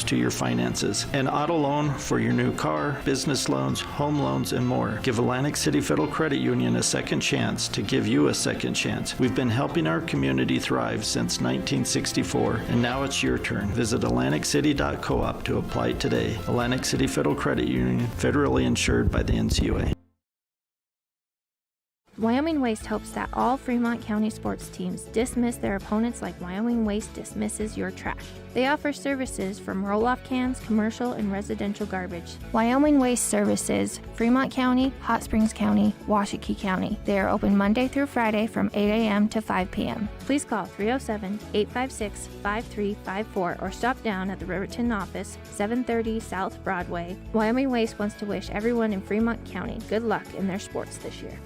to your finances. An auto loan for your new car, business loans, home loans, and more. Give Atlantic City Federal Credit Union a second chance to give you a second chance. We've been helping our community thrive since 1964, and now it's your turn. Visit AtlanticCity.coop to apply today. Atlantic City Federal Credit Union, federally insured by the NCUA. Wyoming Waste hopes that all Fremont County sports teams dismiss their opponents like Wyoming Waste dismisses your trash. They offer services from roll-off cans, commercial, and residential garbage. Wyoming Waste services Fremont County, Hot Springs County, Washakie County. They are open Monday through Friday from 8 a.m. to 5 p.m. Please call 307-856-5354 or stop down at the Riverton office, 730 South Broadway. Wyoming Waste wants to wish everyone in Fremont County good luck in their sports this year.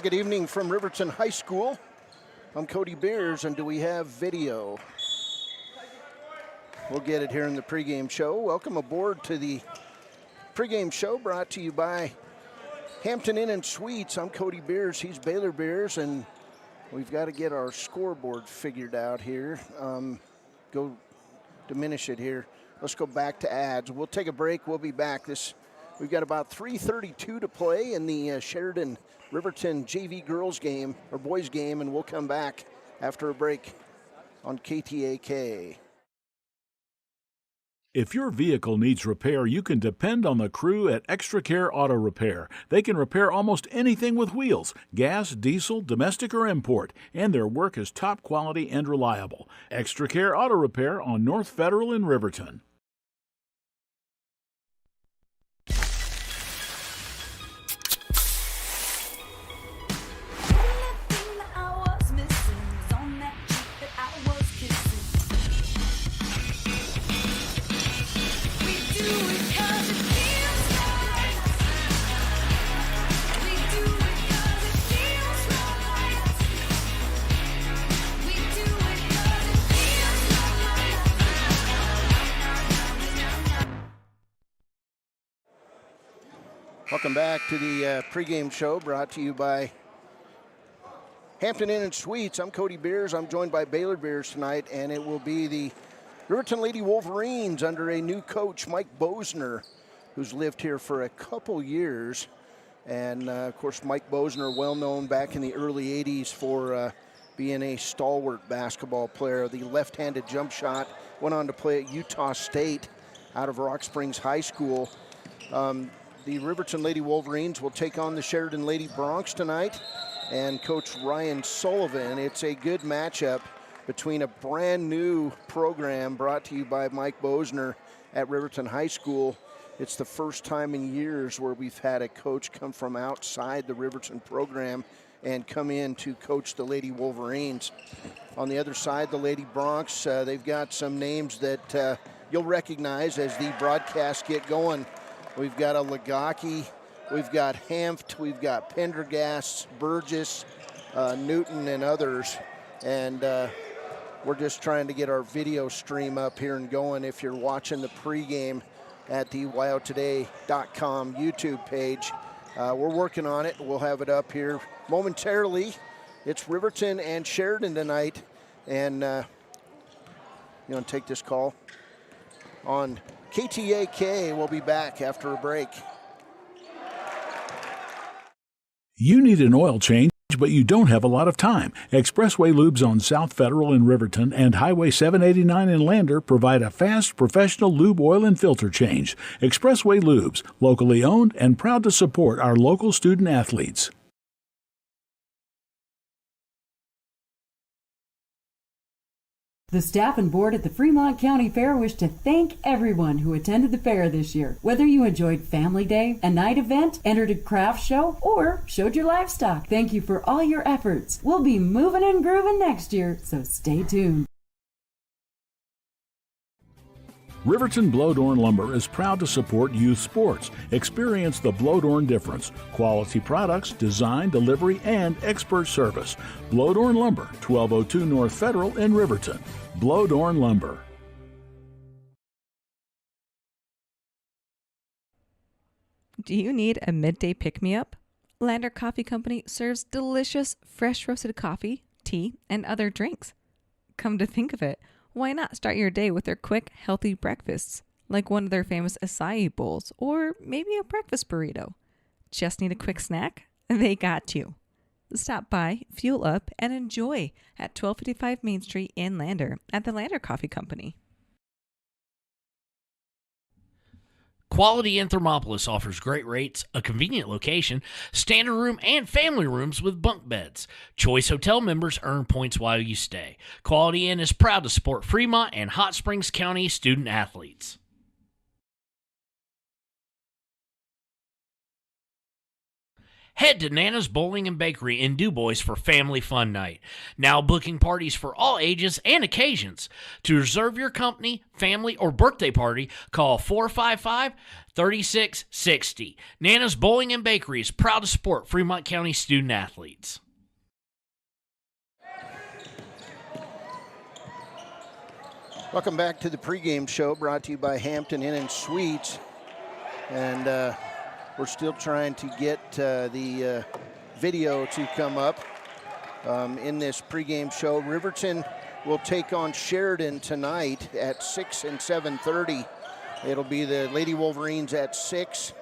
Good evening from Riverton High School. I'm Cody Beers, and do we have video? We'll get it here in the pregame show. Welcome aboard to the pregame show brought to you by Hampton Inn and Suites. I'm Cody Beers, he's Baylor Beers, and we've got to get our scoreboard figured out here. Go diminish it here. Let's go back to ads. We'll take a break. We'll be back. We've got about 3:32 to play in the Sheridan Riverton JV girls game or boys game, and we'll come back after a break on KTAK. If your vehicle needs repair, you can depend on the crew at Extra Care Auto Repair. They can repair almost anything with wheels, gas, diesel, domestic, or import, and their work is top quality and reliable. Extra Care Auto Repair on North Federal in Riverton. Welcome back to the pregame show brought to you by Hampton Inn and Suites. I'm Cody Beers. I'm joined by Baylor Beers tonight, and it will be the Riverton Lady Wolverines under a new coach, Mike Bosner, who's lived here for a couple years. And, of course, Mike Bosner, well known back in the early 80s for being a stalwart basketball player. The left-handed jump shot, went on to play at Utah State out of Rock Springs High School. The Riverton Lady Wolverines will take on the Sheridan Lady Broncs tonight, and Coach Ryan Sullivan. It's a good matchup between a brand new program brought to you by Mike Bosner at Riverton High School. It's the first time in years where we've had a coach come from outside the Riverton program and come in to coach the Lady Wolverines. On the other side, the Lady Broncs, they've got some names that you'll recognize as the broadcasts get going. We've got a Lagaki, we've got Hampton, we've got Pendergast, Burgess, Newton, and others. And we're just trying to get our video stream up here and going. If you're watching the pregame at the WyoToday.com YouTube page, we're working on it. We'll have it up here momentarily. It's Riverton and Sheridan tonight. And you want to take this call on KTAK. We'll be back after a break. You need an oil change, but you don't have a lot of time. Expressway Lubes on South Federal in Riverton and Highway 789 in Lander provide a fast, professional lube, oil, and filter change. Expressway Lubes, locally owned and proud to support our local student athletes. The staff and board at the Fremont County Fair wish to thank everyone who attended the fair this year. Whether you enjoyed Family Day, a night event, entered a craft show, or showed your livestock, thank you for all your efforts. We'll be moving and grooving next year, so stay tuned. Riverton Blowdorn Lumber is proud to support youth sports. Experience the Blowdorn difference. Quality products, design, delivery, and expert service. Blowdorn Lumber, 1202 North Federal in Riverton. Blowdorn Lumber. Do you need a midday pick-me-up? Lander Coffee Company serves delicious, fresh roasted coffee, tea, and other drinks. Come to think of it, why not start your day with their quick, healthy breakfasts, like one of their famous acai bowls, or maybe a breakfast burrito? Just need a quick snack? They got you. Stop by, fuel up, and enjoy at 1255 Main Street in Lander at the Lander Coffee Company. Quality Inn Thermopolis offers great rates, a convenient location, standard room, and family rooms with bunk beds. Choice Hotel members earn points while you stay. Quality Inn is proud to support Fremont and Hot Springs County student athletes. Head to Nana's Bowling and Bakery in DuBois for Family Fun Night. Now booking parties for all ages and occasions. To reserve your company, family, or birthday party, call 455-3660. Nana's Bowling and Bakery is proud to support Fremont County student athletes. Welcome back to the pregame show, brought to you by Hampton Inn & Suites. And we're still trying to get the video to come up in this pregame show. Riverton will take on Sheridan tonight at 6 and 7:30. It'll be the Lady Wolverines at 6,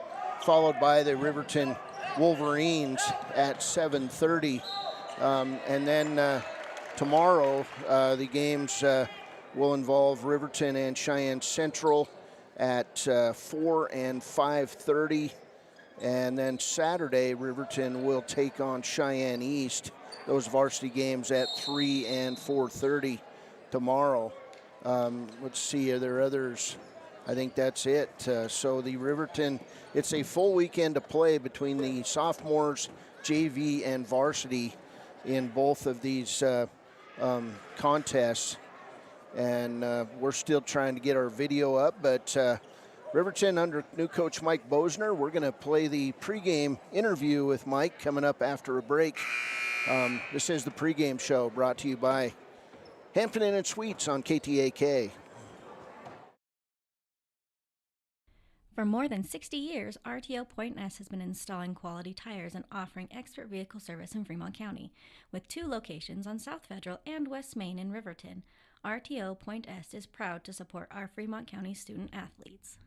followed by the Riverton Wolverines at 7:30. And then tomorrow, the games will involve Riverton and Cheyenne Central at 4 and 5:30. And then Saturday, Riverton will take on Cheyenne East. Those varsity games at 3 and 4:30 tomorrow. Let's see, are there others? I think that's it. So the Riverton, it's a full weekend to play between the sophomores, JV, and varsity in both of these contests. And we're still trying to get our video up, but Riverton under new coach Mike Bosner. We're going to play the pregame interview with Mike coming up after a break. This is the pregame show brought to you by Hampton Inn & Suites on KTAK. For more than 60 years, RTO Point S has been installing quality tires and offering expert vehicle service in Fremont County. With 2 locations on South Federal and West Main in Riverton, RTO Point S is proud to support our Fremont County student athletes.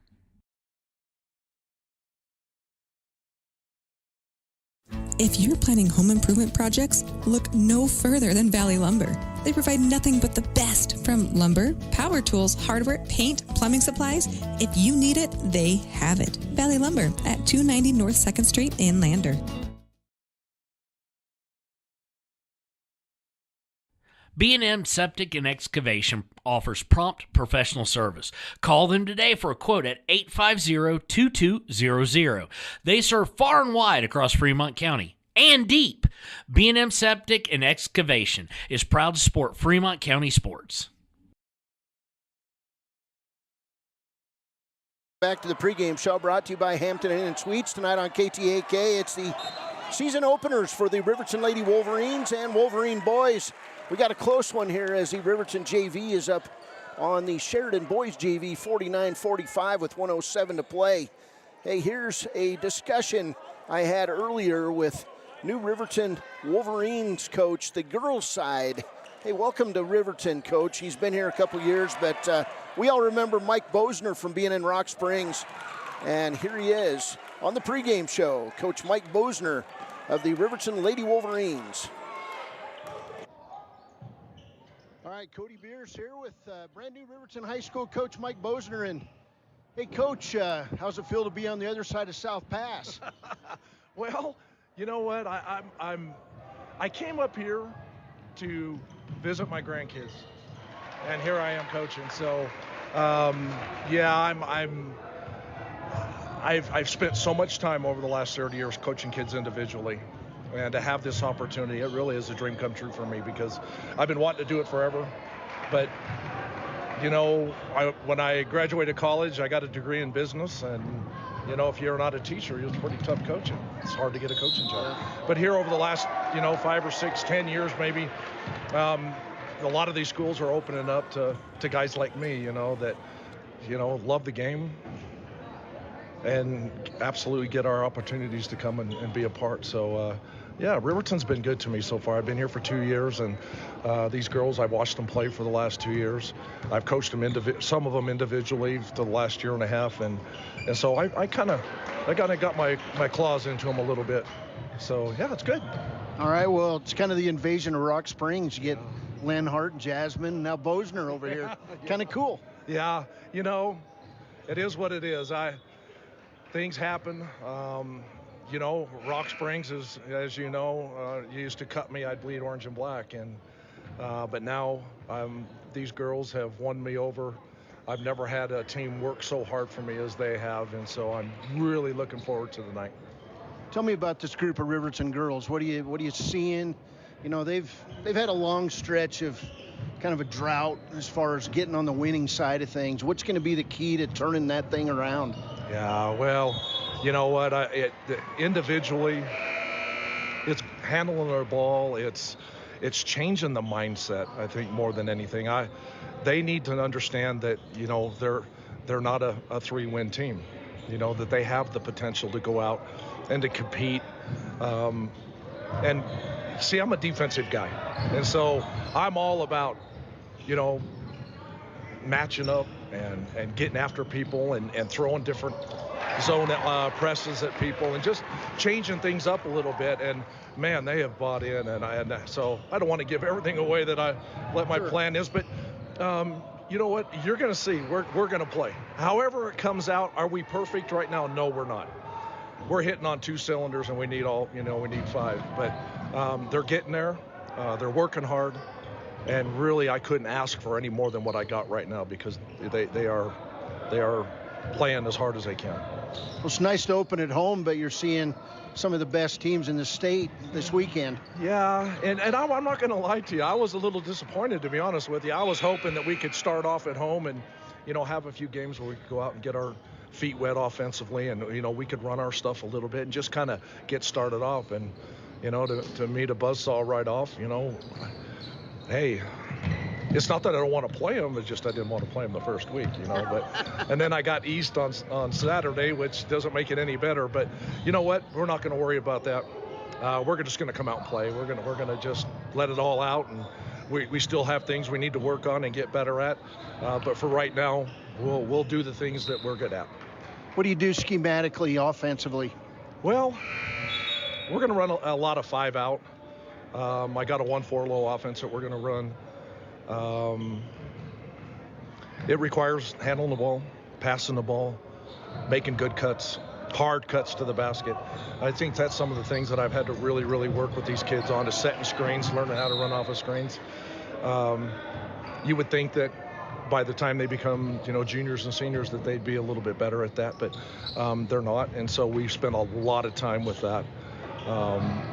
If you're planning home improvement projects, look no further than Valley Lumber. They provide nothing but the best from lumber, power tools, hardware, paint, plumbing supplies. If you need it, they have it. Valley Lumber at 290 North 2nd Street in Lander. B&M Septic and Excavation offers prompt professional service. Call them today for a quote at 850-2200. They serve far and wide across Fremont County and deep. B&M Septic and Excavation is proud to support Fremont County sports. Back to the pregame show brought to you by Hampton Inn & Suites tonight on KTAK. It's the season openers for the Riverton Lady Wolverines and Wolverine boys. We got a close one here as the Riverton JV is up on the Sheridan boys JV 49-45 with 1:07 to play. Hey, here's a discussion I had earlier with new Riverton Wolverines coach, the girls side. Hey, welcome to Riverton, Coach. He's been here a couple years, but we all remember Mike Bosner from being in Rock Springs. And here he is on the pregame show, Coach Mike Bosner of the Riverton Lady Wolverines. All right, Cody Beers here with brand new Riverton High School coach Mike Bosner. And hey, Coach, how's it feel to be on the other side of South Pass? Well, you know what? I came up here to visit my grandkids, and here I am coaching. So, I've spent so much time over the last 30 years coaching kids individually. And to have this opportunity, it really is a dream come true for me because I've been wanting to do it forever. But, you know, when I graduated college, I got a degree in business. And, you know, if you're not a teacher, it's pretty tough coaching. It's hard to get a coaching job. But here over the last, 5 or 6, 10 years maybe, a lot of these schools are opening up to guys like me, that, love the game, and absolutely get our opportunities to come and be a part. So, yeah, Riverton's been good to me so far. I've been here for 2 years, and these girls, I've watched them play for the last 2 years. I've coached them some of them individually for the last year and a half, and so I kind of got my claws into them a little bit. So, yeah, it's good. All right, well, it's kind of the invasion of Rock Springs. You get Len Hart and Jasmine, now Bosner over here. Kind of cool. Yeah, you know, it is what it is. Things happen. You know, Rock Springs is, as you know, you used to cut me, I'd bleed orange and black, and but now these girls have won me over. I've never had a team work so hard for me as they have, and so I'm really looking forward to the night. Tell me about this group of Riverton girls. What are you seeing? You know, they've had a long stretch of kind of a drought as far as getting on the winning side of things. What's going to be the key to turning that thing around? Yeah, well, you know what? Individually, it's handling their ball. It's changing the mindset, I think, more than anything. They need to understand that, you know, they're not a 3-win team. You know, that they have the potential to go out and to compete. And see, I'm a defensive guy, and so I'm all about, you know, matching up and getting after people and throwing different zone presses at people and just changing things up a little bit. And man, they have bought in, and so I don't want to give everything away that my plan is, but you know what? You're going to see. We're going to play. However it comes out, are we perfect right now? No, we're not. We're hitting on 2 cylinders, and we need 5. But they're getting there. They're working hard, and really, I couldn't ask for any more than what I got right now because they are playing as hard as they can. Well, it's nice to open at home, but you're seeing some of the best teams in the state this weekend. Yeah, and I'm not going to lie to you. I was a little disappointed, to be honest with you. I was hoping that we could start off at home and, you know, have a few games where we could go out and get our feet wet offensively, and, you know, we could run our stuff a little bit and just kind of get started off. And, you know, to me, the buzzsaw right off, you know, hey, it's not that I don't want to play them, it's just I didn't want to play them the first week, you know. But and then I got East on Saturday, which doesn't make it any better. But you know what? We're not going to worry about that. We're just going to come out and play. We're going to just let it all out, and we still have things we need to work on and get better at. But for right now, we'll do the things that we're good at. What do you do schematically, offensively? Well, we're going to run a lot of 5 out. I got a 1-4 low offense that we're going to run. It requires handling the ball, passing the ball, making good cuts, hard cuts to the basket. I think that's some of the things that I've had to really, really work with these kids on, is setting screens, learning how to run off of screens. You would think that by the time they become, you know, juniors and seniors, that they'd be a little bit better at that, but they're not, and so we've spent a lot of time with that.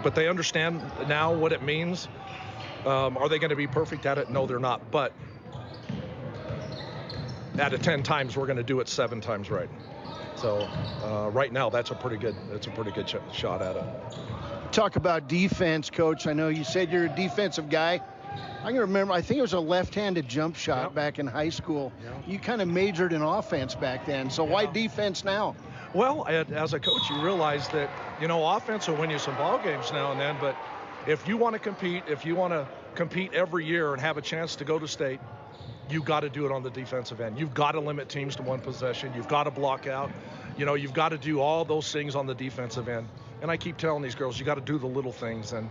But they understand now what it means. Are they going to be perfect at it? No, they're not. But out of 10 times, we're going to do it 7 times right. So right now, that's a pretty good shot at it. Talk about defense, Coach. I know you said you're a defensive guy. I can remember, I think it was a left-handed jump shot back in high school. Yep. You kind of majored in offense back then. So why defense now? Well, as a coach, you realize that, you know, offense will win you some ball games now and then, but if you want to compete every year and have a chance to go to state, you've got to do it on the defensive end. You've got to limit teams to 1 possession. You've got to block out. You know, you've got to do all those things on the defensive end. And I keep telling these girls, you got to do the little things. And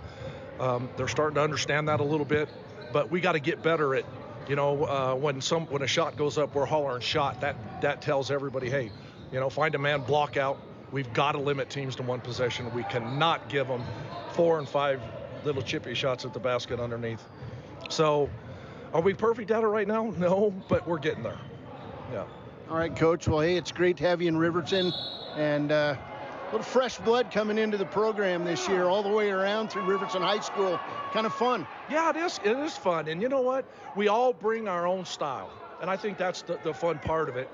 they're starting to understand that a little bit. But we got to get better at, you know, when a shot goes up, we're hollering shot. That tells everybody, hey, you know, find a man, block out. We've got to limit teams to 1 possession. We cannot give them 4 and 5 little chippy shots at the basket underneath. So are we perfect at it right now? No, but we're getting there. Yeah. All right, Coach. Well, hey, it's great to have you in Riverton, and a little fresh blood coming into the program this year, all the way around through Riverton High School. Kind of fun. Yeah, it is. It is fun. And you know what? We all bring our own style. And I think that's the fun part of it,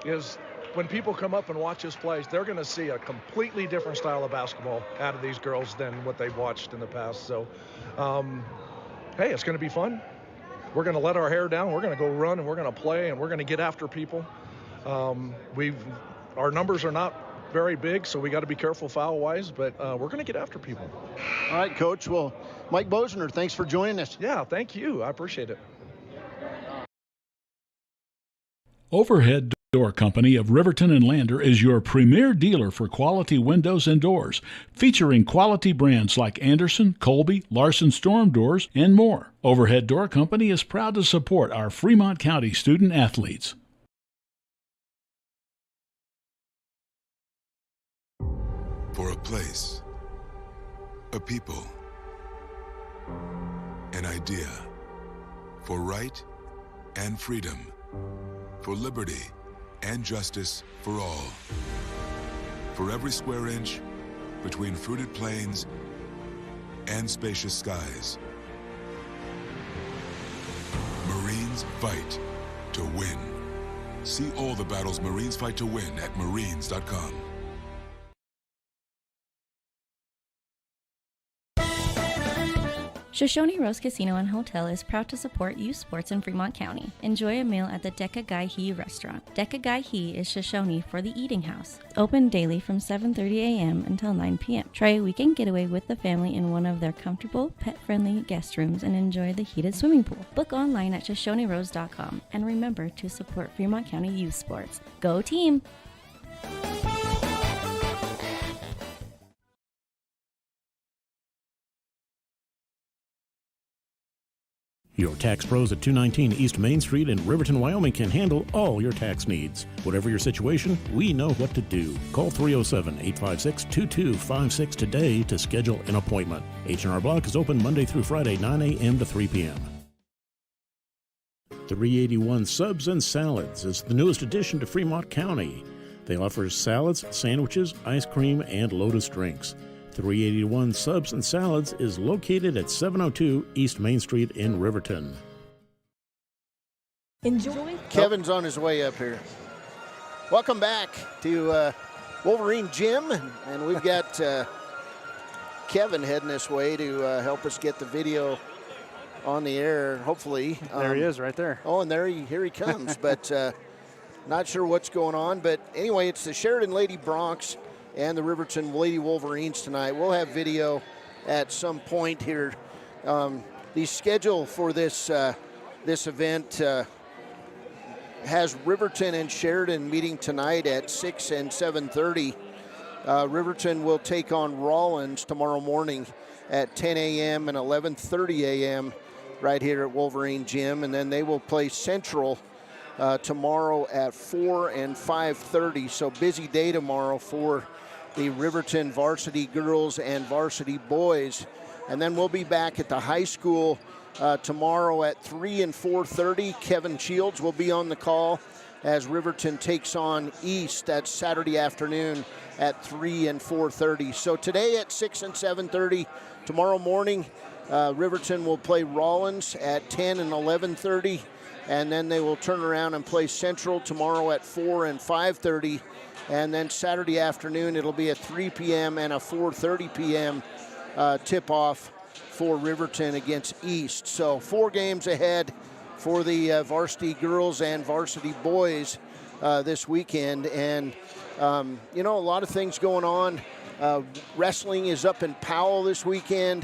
is when people come up and watch us play, they're going to see a completely different style of basketball out of these girls than what they've watched in the past. So, hey, it's going to be fun. We're going to let our hair down. We're going to go run, and we're going to play, and we're going to get after people. Our numbers are not very big, so we got to be careful foul-wise, but we're going to get after people. All right, Coach. Well, Mike Bosner, thanks for joining us. Yeah, thank you. I appreciate it. Overhead Door Company of Riverton and Lander is your premier dealer for quality windows and doors, featuring quality brands like Anderson, Colby, Larson Storm Doors, and more. Overhead Door Company is proud to support our Fremont County student athletes. For a place, a people, an idea, for right and freedom, for liberty and justice for all. For every square inch between fruited plains and spacious skies. Marines fight to win. See all the battles Marines fight to win at marines.com. Shoshone Rose Casino and Hotel is proud to support youth sports in Fremont County. Enjoy a meal at the Deca Gai He restaurant. Deca Gai He is Shoshone for the eating house. Open daily from 7:30 a.m. until 9 p.m. Try a weekend getaway with the family in one of their comfortable, pet-friendly guest rooms and enjoy the heated swimming pool. Book online at ShoshoneRose.com and remember to support Fremont County youth sports. Go team! Your tax pros at 219 East Main Street in Riverton, Wyoming can handle all your tax needs. Whatever your situation, we know what to do. Call 307-856-2256 today to schedule an appointment. H&R Block is open Monday through Friday, 9 a.m. to 3 p.m. 381 Subs and Salads is the newest addition to Fremont County. They offer salads, sandwiches, ice cream, and Lotus drinks. 381 Subs and Salads is located at 702 East Main Street in Riverton. Enjoy. Kevin's on his way up here. Welcome back to Wolverine Gym, and we've got Kevin heading this way to help us get the video on the air, hopefully. There he is right there. Oh, and here he comes, but not sure what's going on. But anyway, it's the Sheridan Lady Broncs and the Riverton Lady Wolverines tonight. We'll have video at some point here. The schedule for this event has Riverton and Sheridan meeting tonight at 6 and 7:30. Riverton will take on Rawlins tomorrow morning at 10 a.m. and 11:30 a.m. right here at Wolverine Gym, and then they will play Central tomorrow at 4 and 5:30. So busy day tomorrow for the Riverton varsity girls and varsity boys. And then we'll be back at the high school tomorrow at 3 and 4:30. Kevin Shields will be on the call as Riverton takes on East. That's Saturday afternoon at 3 and 4:30. So today at 6 and 7:30. Tomorrow morning, Riverton will play Rawlins at 10 and 11:30. And then they will turn around and play Central tomorrow at 4 and 5:30. And then Saturday afternoon, it'll be a 3 p.m. and a 4:30 p.m. Tip-off for Riverton against East. So 4 games ahead for the varsity girls and varsity boys this weekend. And, a lot of things going on. Wrestling is up in Powell this weekend.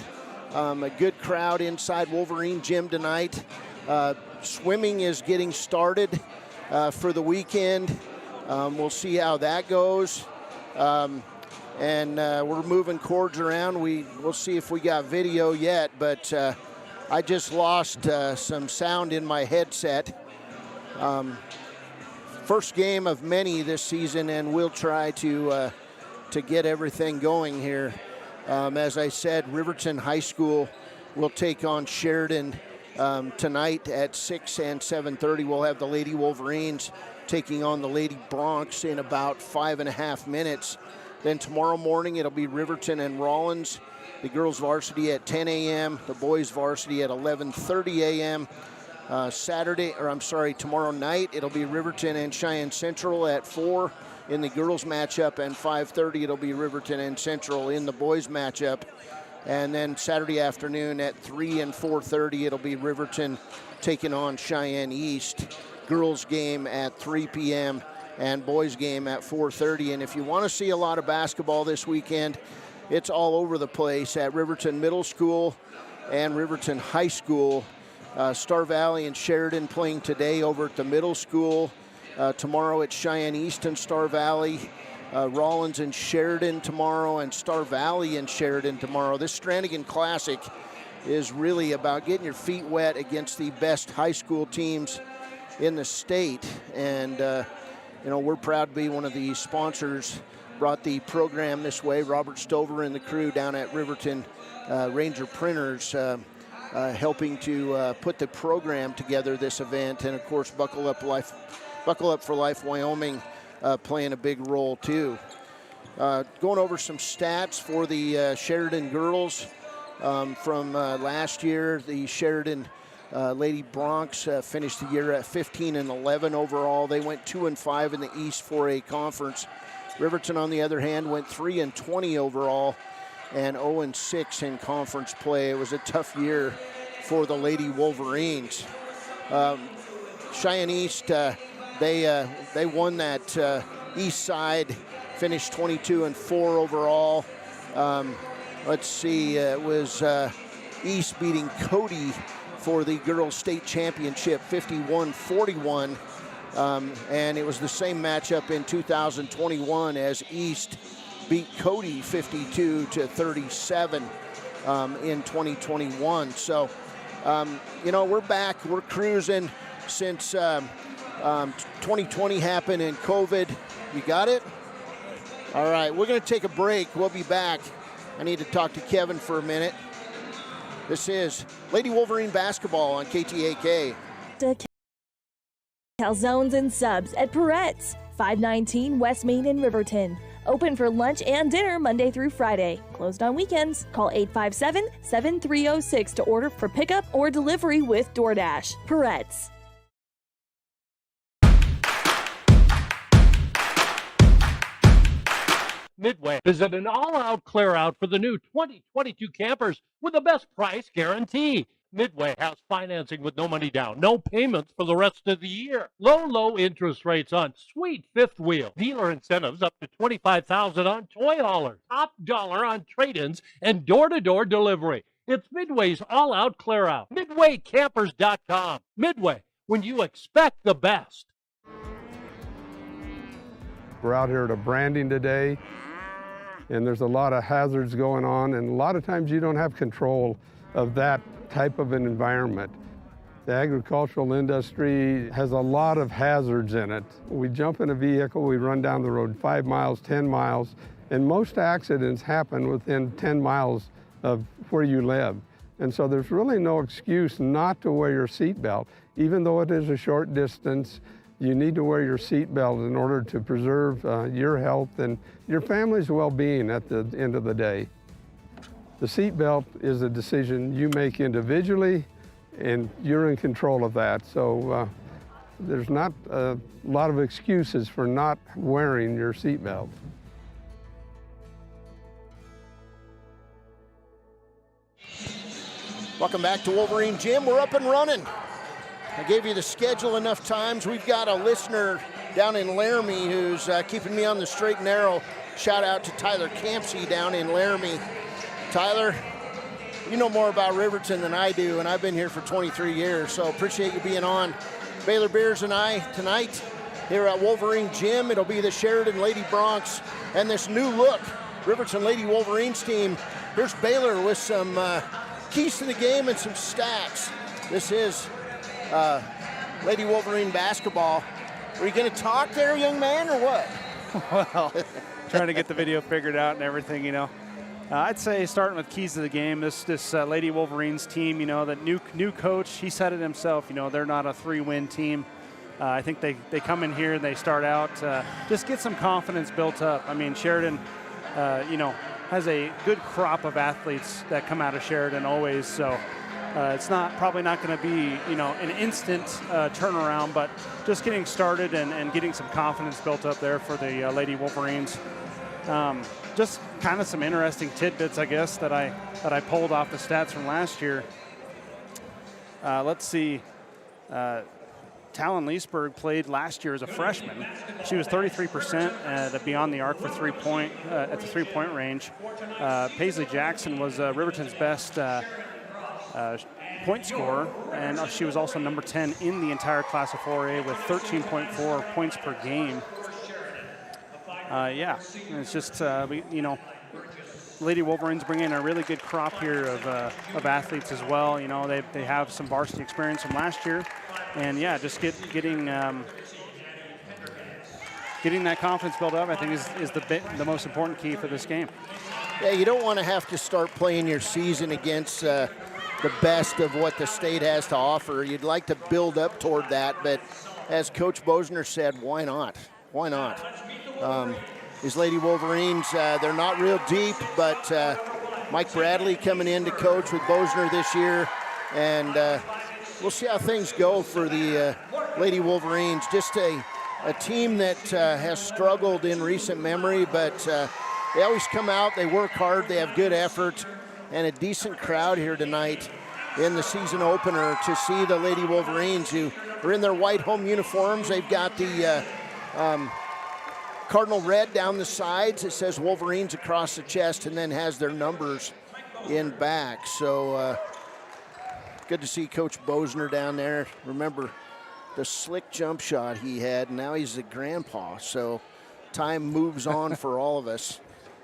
A good crowd inside Wolverine Gym tonight. Swimming is getting started for the weekend. We'll see how that goes. And we're moving cords around. We'll see if we got video yet, but I just lost some sound in my headset. First game of many this season, and we'll try to get everything going here. As I said, Riverton High School will take on Sheridan tonight at 6 and 7:30. We'll have the Lady Wolverines taking on the Lady Broncs in about 5.5 minutes. Then tomorrow morning, it'll be Riverton and Rawlins. The girls varsity at 10 a.m., the boys varsity at 11:30 a.m. Tomorrow night, it'll be Riverton and Cheyenne Central at 4 in the girls matchup, and 5:30 it'll be Riverton and Central in the boys matchup. And then Saturday afternoon at 3 and 4:30, it'll be Riverton taking on Cheyenne East. Girls game at 3 p.m. and boys game at 4:30. And if you want to see a lot of basketball this weekend, it's all over the place at Riverton Middle School and Riverton High School. Star Valley and Sheridan playing today over at the middle school. Tomorrow it's Cheyenne East and Star Valley. Rollins and Sheridan tomorrow, and Star Valley and Sheridan tomorrow. This Strannigan Classic is really about getting your feet wet against the best high school teams in the state. And, we're proud to be one of the sponsors. Brought the program this way. Robert Stover and the crew down at Riverton Ranger Printers helping to put the program together, this event. And, of course, Buckle Up for Life Wyoming playing a big role too. Going over some stats for the Sheridan girls from last year. The Sheridan Lady Broncs finished the year at 15-11 overall. They went 2-5 in the East 4A conference. Riverton, on the other hand, went 3-20 overall and 0-6 in conference play. It was a tough year for the Lady Wolverines. Cheyenne East, they won that East side, finished 22-4 overall. Let's see, it was East beating Cody for the girls' state championship, 51-41. And it was the same matchup in 2021 as East beat Cody 52-37 in 2021. So, we're back. We're cruising since 2020 happened and COVID. You got it? All right, we're going to take a break. We'll be back. I need to talk to Kevin for a minute. This is Lady Wolverine basketball on KTAK. Calzones and subs at Peretz, 519 West Main in Riverton. Open for lunch and dinner Monday through Friday. Closed on weekends. Call 857-7306 to order for pickup or delivery with DoorDash. Peretz. Midway is at an all-out clear-out for the new 2022 campers with the best price guarantee. Midway has financing with no money down, no payments for the rest of the year. Low interest rates on sweet fifth wheel. Dealer incentives up to $25,000 on toy haulers. Top dollar on trade-ins and door-to-door delivery. It's Midway's all-out clear-out. MidwayCampers.com. Midway, when you expect the best. We're out here at a branding today, and there's a lot of hazards going on, and a lot of times you don't have control of that type of an environment. The agricultural industry has a lot of hazards in it. We jump in a vehicle, we run down the road 5 miles, 10 miles, and most accidents happen within 10 miles of where you live. And so there's really no excuse not to wear your seatbelt. Even though it is a short distance, you need to wear your seatbelt in order to preserve your health and your family's well-being at the end of the day. The seatbelt is a decision you make individually, and you're in control of that. So there's not a lot of excuses for not wearing your seatbelt. Welcome back to Wolverine Gym. We're up and running. I gave you the schedule enough times. We've got a listener down in Laramie who's keeping me on the straight and narrow. Shout out to Tyler Campsey down in Laramie. Tyler, you know more about Riverton than I do, and I've been here for 23 years, so appreciate you being on. Baylor Bears and I tonight here at Wolverine Gym. It'll be the Sheridan Lady Broncs and this new look Riverton Lady Wolverines team. Here's Baylor with some keys to the game and some stats. This is Lady Wolverine basketball. Are you going to talk there, young man, or what? Well, trying to get the video figured out and everything, I'd say starting with keys to the game, this Lady Wolverines team, that new coach, he said it himself, they're not a 3-win team. I think they come in here and they start out, just get some confidence built up. I mean, Sheridan, has a good crop of athletes that come out of Sheridan always, so it's probably not going to be, an instant turnaround, but just getting started and getting some confidence built up there for the Lady Wolverines. Just kind of some interesting tidbits, I guess, that I pulled off the stats from last year. Let's see. Talon Leesburg played last year as a freshman. She was 33% at beyond the arc for at the three-point range. Paisley Jackson was Riverton's best point scorer, and she was also number 10 in the entire class of 4A with 13.4 points per game. It's just, Lady Wolverines bring in a really good crop here of athletes as well. You know, they have some varsity experience from last year. And yeah, just getting that confidence built up, I think, is the most important key for this game. Yeah, you don't want to have to start playing your season against the best of what the state has to offer. You'd like to build up toward that, but as Coach Bosner said, why not? Why not? These Lady Wolverines, they're not real deep, but Mike Bradley coming in to coach with Bosner this year, and we'll see how things go for the Lady Wolverines. Just a team that has struggled in recent memory, but they always come out, they work hard, they have good effort, and a decent crowd here tonight in the season opener to see the Lady Wolverines, who are in their white home uniforms. They've got the cardinal red down the sides. It says Wolverines across the chest and then has their numbers in back. So good to see Coach Bosner down there. Remember the slick jump shot he had. Now he's a grandpa, so time moves on for all of us.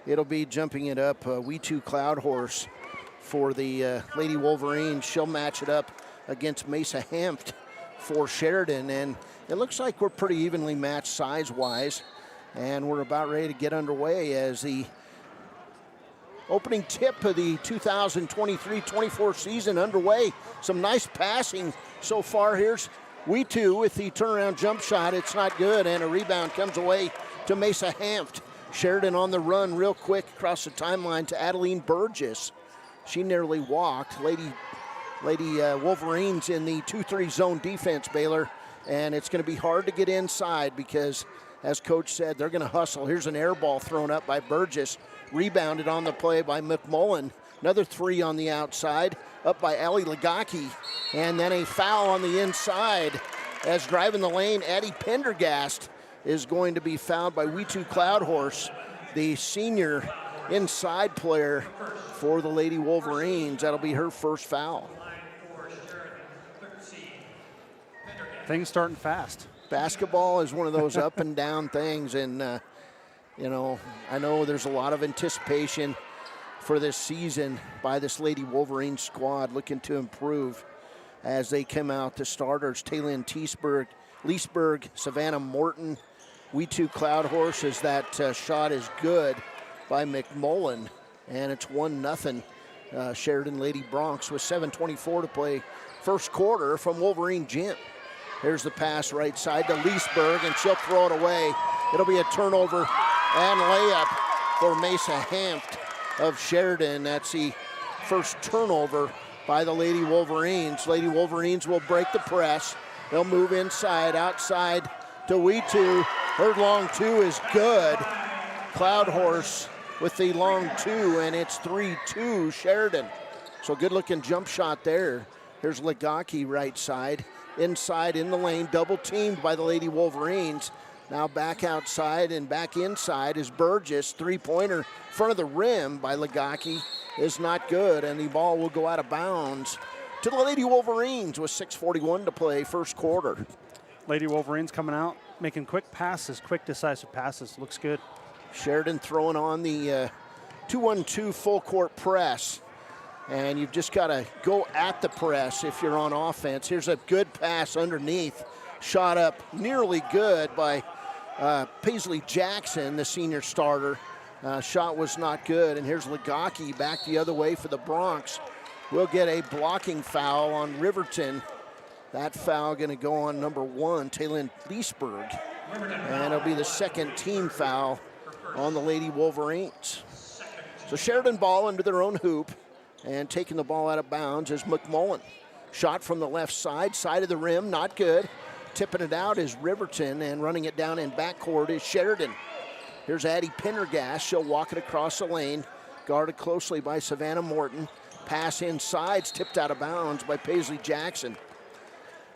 It'll be jumping it up We2 Cloud Horse for the Lady Wolverines. She'll match it up against Mesa Hampton for Sheridan, and it looks like we're pretty evenly matched size-wise, and we're about ready to get underway as the opening tip of the 2023-24 season underway. Some nice passing so far. Here's We2 with the turnaround jump shot. It's not good, and a rebound comes away to Mesa Hampton. Sheridan on the run real quick across the timeline to Adeline Burgess. She nearly walked. Lady Wolverines in the 2-3 zone defense, Baylor, and it's going to be hard to get inside because, as Coach said, they're going to hustle. Here's an air ball thrown up by Burgess, rebounded on the play by McMullen. Another three on the outside, up by Allie Legacki, and then a foul on the inside as driving the lane, Addie Pendergast is going to be fouled by We2 Cloud Horse, the senior inside player for the Lady Wolverines. That'll be her first foul. Things starting fast. Basketball is one of those up and down things, and I know there's a lot of anticipation for this season by this Lady Wolverine squad looking to improve as they come out. The starters, Taylin Leesburg, Savannah Morton, We2 Cloud Horses. That shot is good by McMullen, and it's 1-0. Sheridan Lady Bronx with 7:24 to play first quarter from Wolverine Gym. Here's the pass right side to Leesburg, and she'll throw it away. It'll be a turnover and layup for Mesa Hampton of Sheridan. That's the first turnover by the Lady Wolverines. Lady Wolverines will break the press. They'll move inside, outside to We2. Her long two is good. Cloud Horse with the long two, and it's 3-2 Sheridan. So good looking jump shot there. Here's Legacki right side. Inside in the lane, double teamed by the Lady Wolverines. Now back outside and back inside is Burgess. Three-pointer front of the rim by Legacki is not good, and the ball will go out of bounds to the Lady Wolverines with 6:41 to play first quarter. Lady Wolverines coming out, making quick passes, quick decisive passes. Looks good. Sheridan throwing on the 2-1-2 full court press. And you've just got to go at the press if you're on offense. Here's a good pass underneath. Shot up nearly good by Paisley Jackson, the senior starter. Shot was not good. And here's Legacki back the other way for the Bronx. We'll get a blocking foul on Riverton. That foul going to go on number 1, Taylin Leesburg. And it'll be the second team foul on the Lady Wolverines. So Sheridan ball into their own hoop. And taking the ball out of bounds is McMullen. Shot from the left side of the rim, not good. Tipping it out is Riverton, and running it down in backcourt is Sheridan. Here's Addie Pendergast. She'll walk it across the lane, guarded closely by Savannah Morton. Pass inside, tipped out of bounds by Paisley Jackson.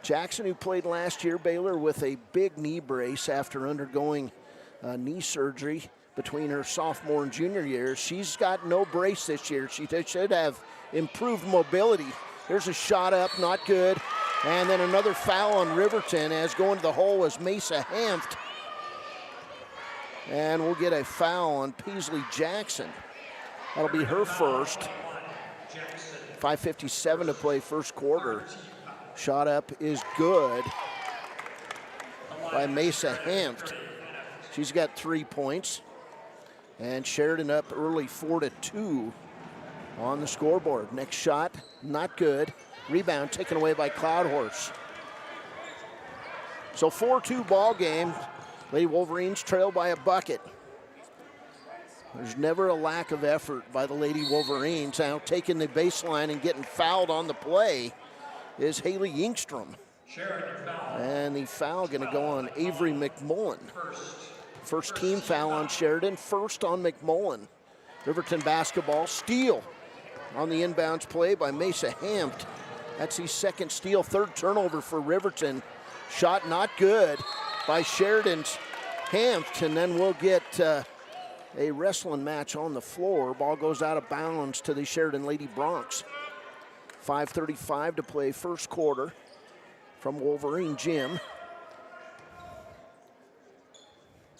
Jackson, who played last year, Baylor, with a big knee brace after undergoing knee surgery between her sophomore and junior years. She's got no brace this year. She should have improved mobility. Here's a shot up, not good. And then another foul on Riverton as going to the hole was Mesa Hampton. And we'll get a foul on Paisley Jackson. That'll be her first. 5:57 to play first quarter. Shot up is good by Mesa Hampton. She's got 3 points. And Sheridan up early 4-2 on the scoreboard. Next shot, not good. Rebound taken away by Cloudhorse. So 4-2 ball game. Lady Wolverines trail by a bucket. There's never a lack of effort by the Lady Wolverines. Now taking the baseline and getting fouled on the play is Haley Ingstrom. And the foul gonna go on Avery McMullen. First team foul on Sheridan, first on McMullen. Riverton basketball, steal on the inbounds play by Mesa Hampton. That's the second steal, third turnover for Riverton. Shot not good by Sheridan's Hampton, and then we'll get a wrestling match on the floor. Ball goes out of bounds to the Sheridan Lady Broncs. 5:35 to play first quarter from Wolverine Gym.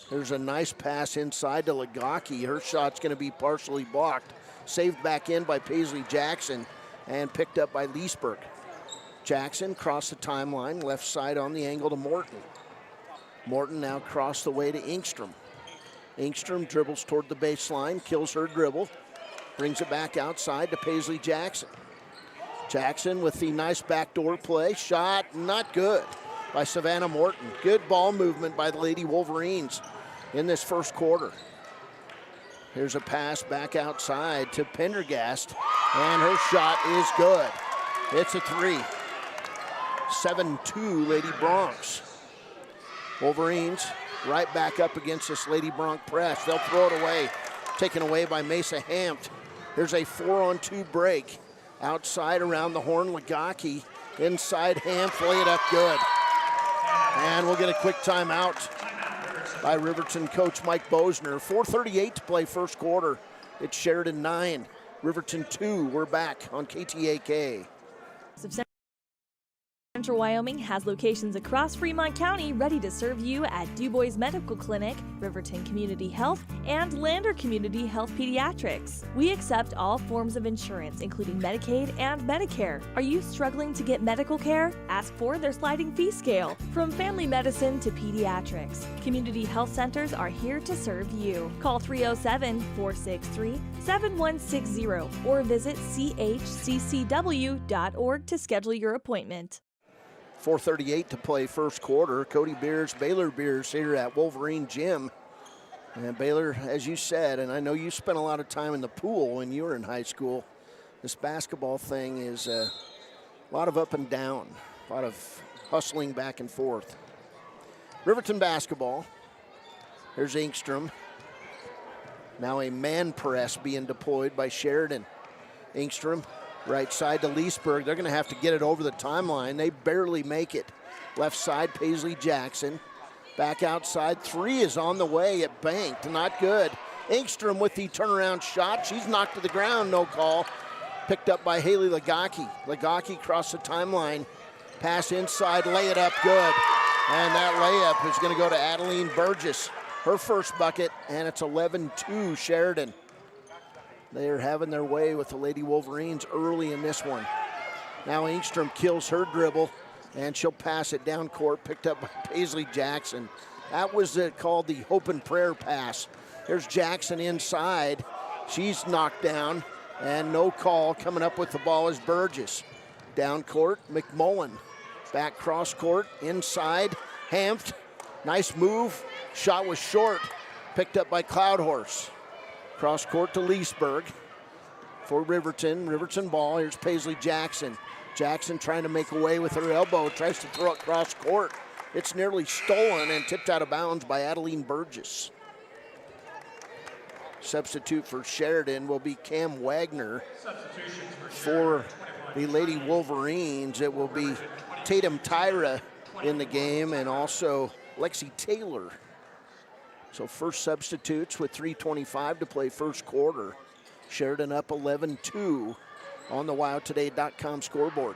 There's a nice pass inside to Lagaki. Her shot's going to be partially blocked. Saved back in by Paisley Jackson and picked up by Leesburg. Jackson crossed the timeline, left side on the angle to Morton. Morton now crossed the way to Ingstrom. Ingstrom dribbles toward the baseline, kills her dribble, brings it back outside to Paisley Jackson. Jackson with the nice backdoor play. Shot not good by Savannah Morton. Good ball movement by the Lady Wolverines in this first quarter. Here's a pass back outside to Pendergast, and her shot is good. It's a three. 7-2 Lady Broncs. Wolverines right back up against this Lady Bronc press. They'll throw it away. Taken away by Mesa Hampton. Here's a 4-on-2 break. Outside around the horn, Lagaki. Inside Hampton, lay it up good. And we'll get a quick timeout by Riverton coach Mike Bosner. 4:38 to play first quarter. It's Sheridan 9, Riverton 2. We're back on KTAK. Central Wyoming has locations across Fremont County ready to serve you at DuBois Medical Clinic, Riverton Community Health, and Lander Community Health Pediatrics. We accept all forms of insurance, including Medicaid and Medicare. Are you struggling to get medical care? Ask for their sliding fee scale. From family medicine to pediatrics, community health centers are here to serve you. Call 307-463-7160 or visit chccw.org to schedule your appointment. 4:38 to play first quarter. Cody Beers, Baylor Beers here at Wolverine Gym. And Baylor, as you said, and I know you spent a lot of time in the pool when you were in high school, this basketball thing is a lot of up and down, a lot of hustling back and forth. Riverton basketball. Here's Ingstrom. Now a man press being deployed by Sheridan. Ingstrom. Right side to Leesburg. They're going to have to get it over the timeline. They barely make it. Left side, Paisley Jackson. Back outside. Three is on the way. It banked. Not good. Ingstrom with the turnaround shot. She's knocked to the ground. No call. Picked up by Haley Lagaki. Lagaki crossed the timeline. Pass inside. Lay it up good. And that layup is going to go to Adeline Burgess. Her first bucket. And it's 11-2 Sheridan. They are having their way with the Lady Wolverines early in this one. Now Ingstrom kills her dribble, and she'll pass it down court, picked up by Paisley Jackson. That was called the hope and prayer pass. There's Jackson inside. She's knocked down, and no call. Coming up with the ball is Burgess. Down court, McMullen. Back cross court, inside, Hampton. Nice move. Shot was short. Picked up by Cloudhorse. Cross court to Leesburg for Riverton. Riverton ball. Here's Paisley Jackson. Jackson trying to make away with her elbow. Tries to throw it cross court. It's nearly stolen and tipped out of bounds by Adeline Burgess. Substitute for Sheridan will be Cam Wagner. For the Lady Wolverines, it will be Tatum Tyra in the game, and also Lexi Taylor. So first substitutes with 3:25 to play first quarter. Sheridan up 11-2 on the WildToday.com scoreboard.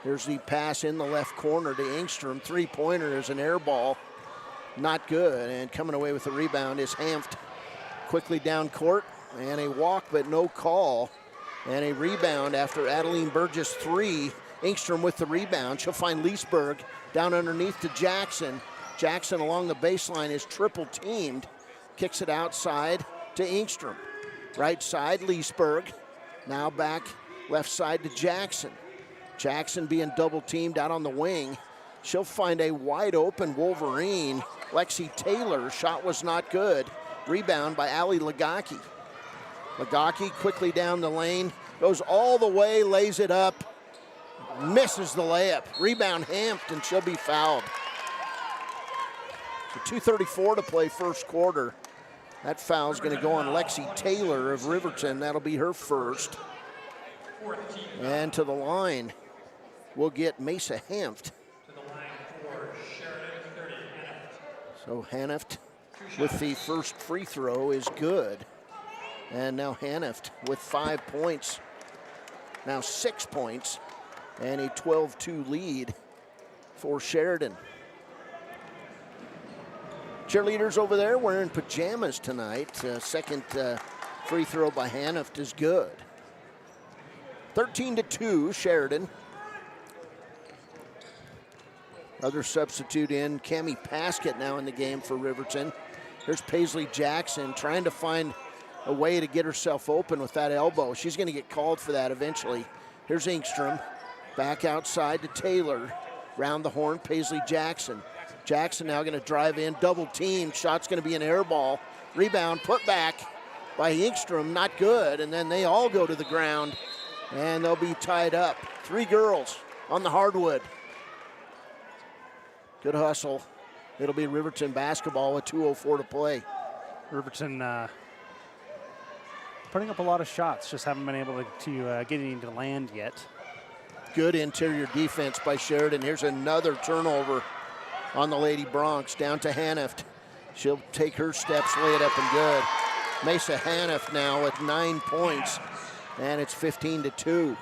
Here's the pass in the left corner to Engstrom. Three-pointer is an air ball. Not good, and coming away with the rebound is Hampton. Quickly down court, and a walk, but no call. And a rebound after Adeline Burgess 3. Engstrom with the rebound. She'll find Leesburg down underneath to Jackson. Jackson along the baseline is triple teamed. Kicks it outside to Engstrom. Right side, Leesburg. Now back left side to Jackson. Jackson being double teamed out on the wing. She'll find a wide open Wolverine. Lexi Taylor, shot was not good. Rebound by Allie Lagaki. Lagaki quickly down the lane, goes all the way, lays it up, misses the layup. Rebound Hampton, she'll be fouled. So 2:34 to play first quarter. That foul's going to go on Lexi Taylor of Riverton. That'll be her first. And to the line, we'll get Mesa Hampton. So Hanaft with the first free throw is good. And now Hanaft with 5 points, now 6 points, and a 12-2 lead for Sheridan. Cheerleaders over there wearing pajamas tonight. Second free throw by Hanaft is good. 13-2 Sheridan. Other substitute in, Cammie Paskett now in the game for Riverton. Here's Paisley Jackson trying to find a way to get herself open with that elbow. She's going to get called for that eventually. Here's Engstrom, back outside to Taylor. Round the horn, Paisley Jackson. Jackson now going to drive in, double team. Shot's going to be an air ball. Rebound, put back by Engstrom, not good. And then they all go to the ground, and they'll be tied up. 3 girls on the hardwood. Good hustle. It'll be Riverton basketball with 2:04 to play. Riverton putting up a lot of shots, just haven't been able to get any to land yet. Good interior defense by Sheridan. Here's another turnover on the Lady Bronx, down to Hanaft. She'll take her steps, lay it up and good. Mesa Hanaft now with 9 points, and it's 15-2.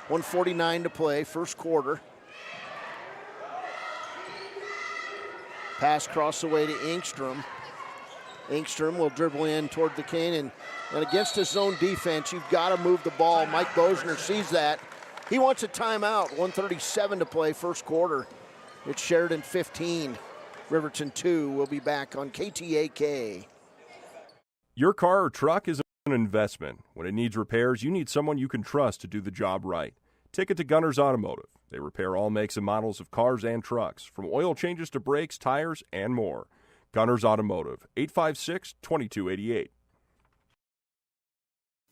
1:49 to play, first quarter. Pass across the way to Engstrom. Engstrom will dribble in toward the cane, and against his zone defense, you've got to move the ball. Mike Bosner sees that. He wants a timeout. 1:37 to play, first quarter. It's Sheridan 15, Riverton 2. We'll be back on KTAK. Your car or truck is an investment. When it needs repairs, you need someone you can trust to do the job right. Take it to Gunners Automotive. They repair all makes and models of cars and trucks, from oil changes to brakes, tires, and more. Gunners Automotive, 856-2288.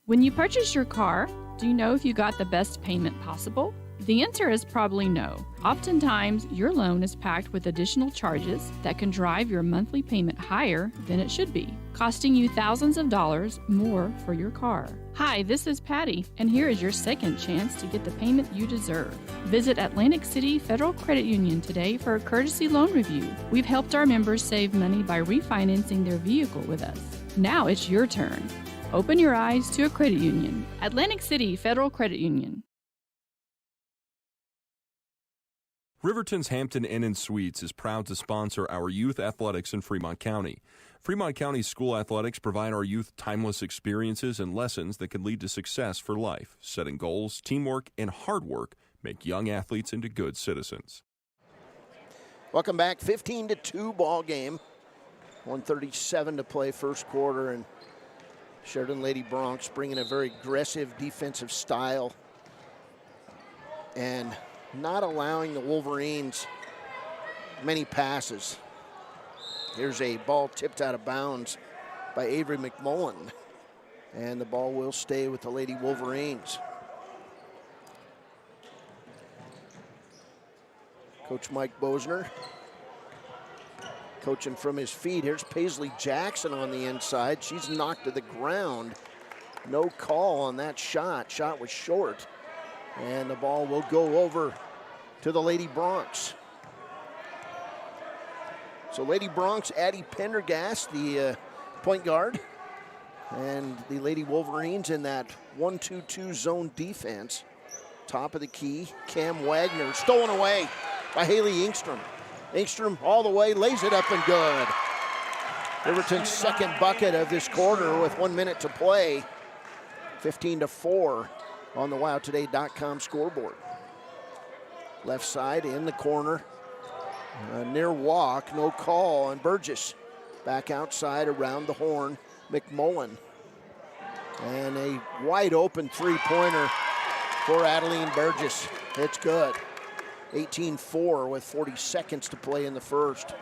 When you purchase your car, do you know if you got the best payment possible? The answer is probably no. Oftentimes, your loan is packed with additional charges that can drive your monthly payment higher than it should be, costing you thousands of dollars more for your car. Hi, this is Patty, and here is your second chance to get the payment you deserve. Visit Atlantic City Federal Credit Union today for a courtesy loan review. We've helped our members save money by refinancing their vehicle with us. Now it's your turn. Open your eyes to a credit union. Atlantic City Federal Credit Union. Riverton's Hampton Inn & Suites is proud to sponsor our youth athletics in Fremont County. Fremont County school athletics provide our youth timeless experiences and lessons that can lead to success for life. Setting goals, teamwork, and hard work make young athletes into good citizens. Welcome back. 15-2 ball game. 1:37 to play first quarter, and Sheridan Lady Bronx bringing a very aggressive defensive style and not allowing the Wolverines many passes. Here's a ball tipped out of bounds by Avery McMullen, and the ball will stay with the Lady Wolverines. Coach Mike Bosner coaching from his feet. Here's Paisley Jackson on the inside. She's knocked to the ground. No call on that shot. Shot was short. And the ball will go over to the Lady Broncs. So Lady Broncs, Addie Pendergast, the point guard. And the Lady Wolverines in that 1-2-2 zone defense. Top of the key, Cam Wagner, stolen away by Haley Engstrom. Engstrom all the way, lays it up and good. Riverton's second bucket of this quarter with 1 minute to play. 15-4 on the WildToday.com scoreboard. Left side in the corner. Near walk, no call on Burgess. Back outside around the horn, McMullen. And a wide open three-pointer for Adeline Burgess. It's good. 18-4 with 40 seconds to play in the first.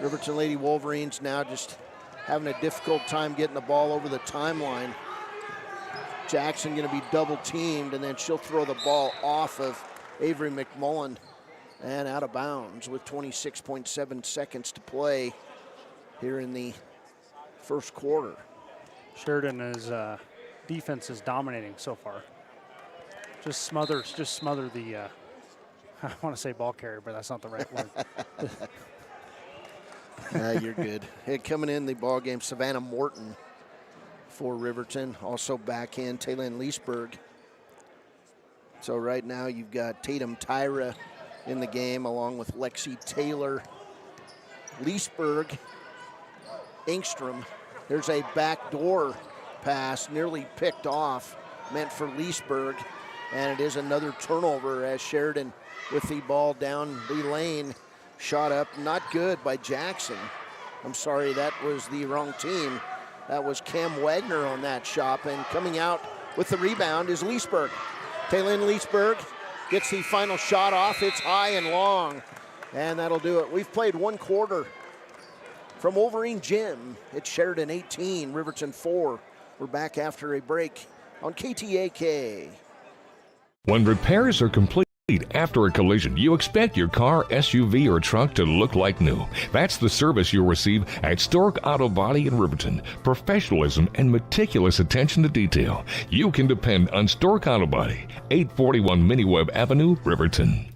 Riverton Lady Wolverines now just having a difficult time getting the ball over the timeline. Jackson going to be double teamed, and then she'll throw the ball off of Avery McMullen and out of bounds with 26.7 seconds to play here in the first quarter. Sheridan is defense is dominating so far. Just smother the, I want to say ball carrier, but that's not the right word. You're good. Hey, coming in the ball game, Savannah Morton for Riverton. Also back in Taylin Leesburg. So right now you've got Tatum Tyra in the game along with Lexi Taylor. Leesburg, Engstrom. There's a backdoor pass nearly picked off, meant for Leesburg. And it is another turnover as Sheridan with the ball down the lane. Shot up, not good by Jackson. I'm sorry, that was the wrong team. That was Cam Wagner on that shot. And coming out with the rebound is Leesburg. Taylin Leesburg gets the final shot off. It's high and long. And that'll do it. We've played one quarter from Wolverine Gym. It's Sheridan 18, Riverton 4. We're back after a break on KTAK. When repairs are complete after a collision, you expect your car, SUV, or truck to look like new. That's the service you'll receive at Stork Auto Body in Riverton. Professionalism and meticulous attention to detail. You can depend on Stork Auto Body, 841 Miniweb Avenue, Riverton.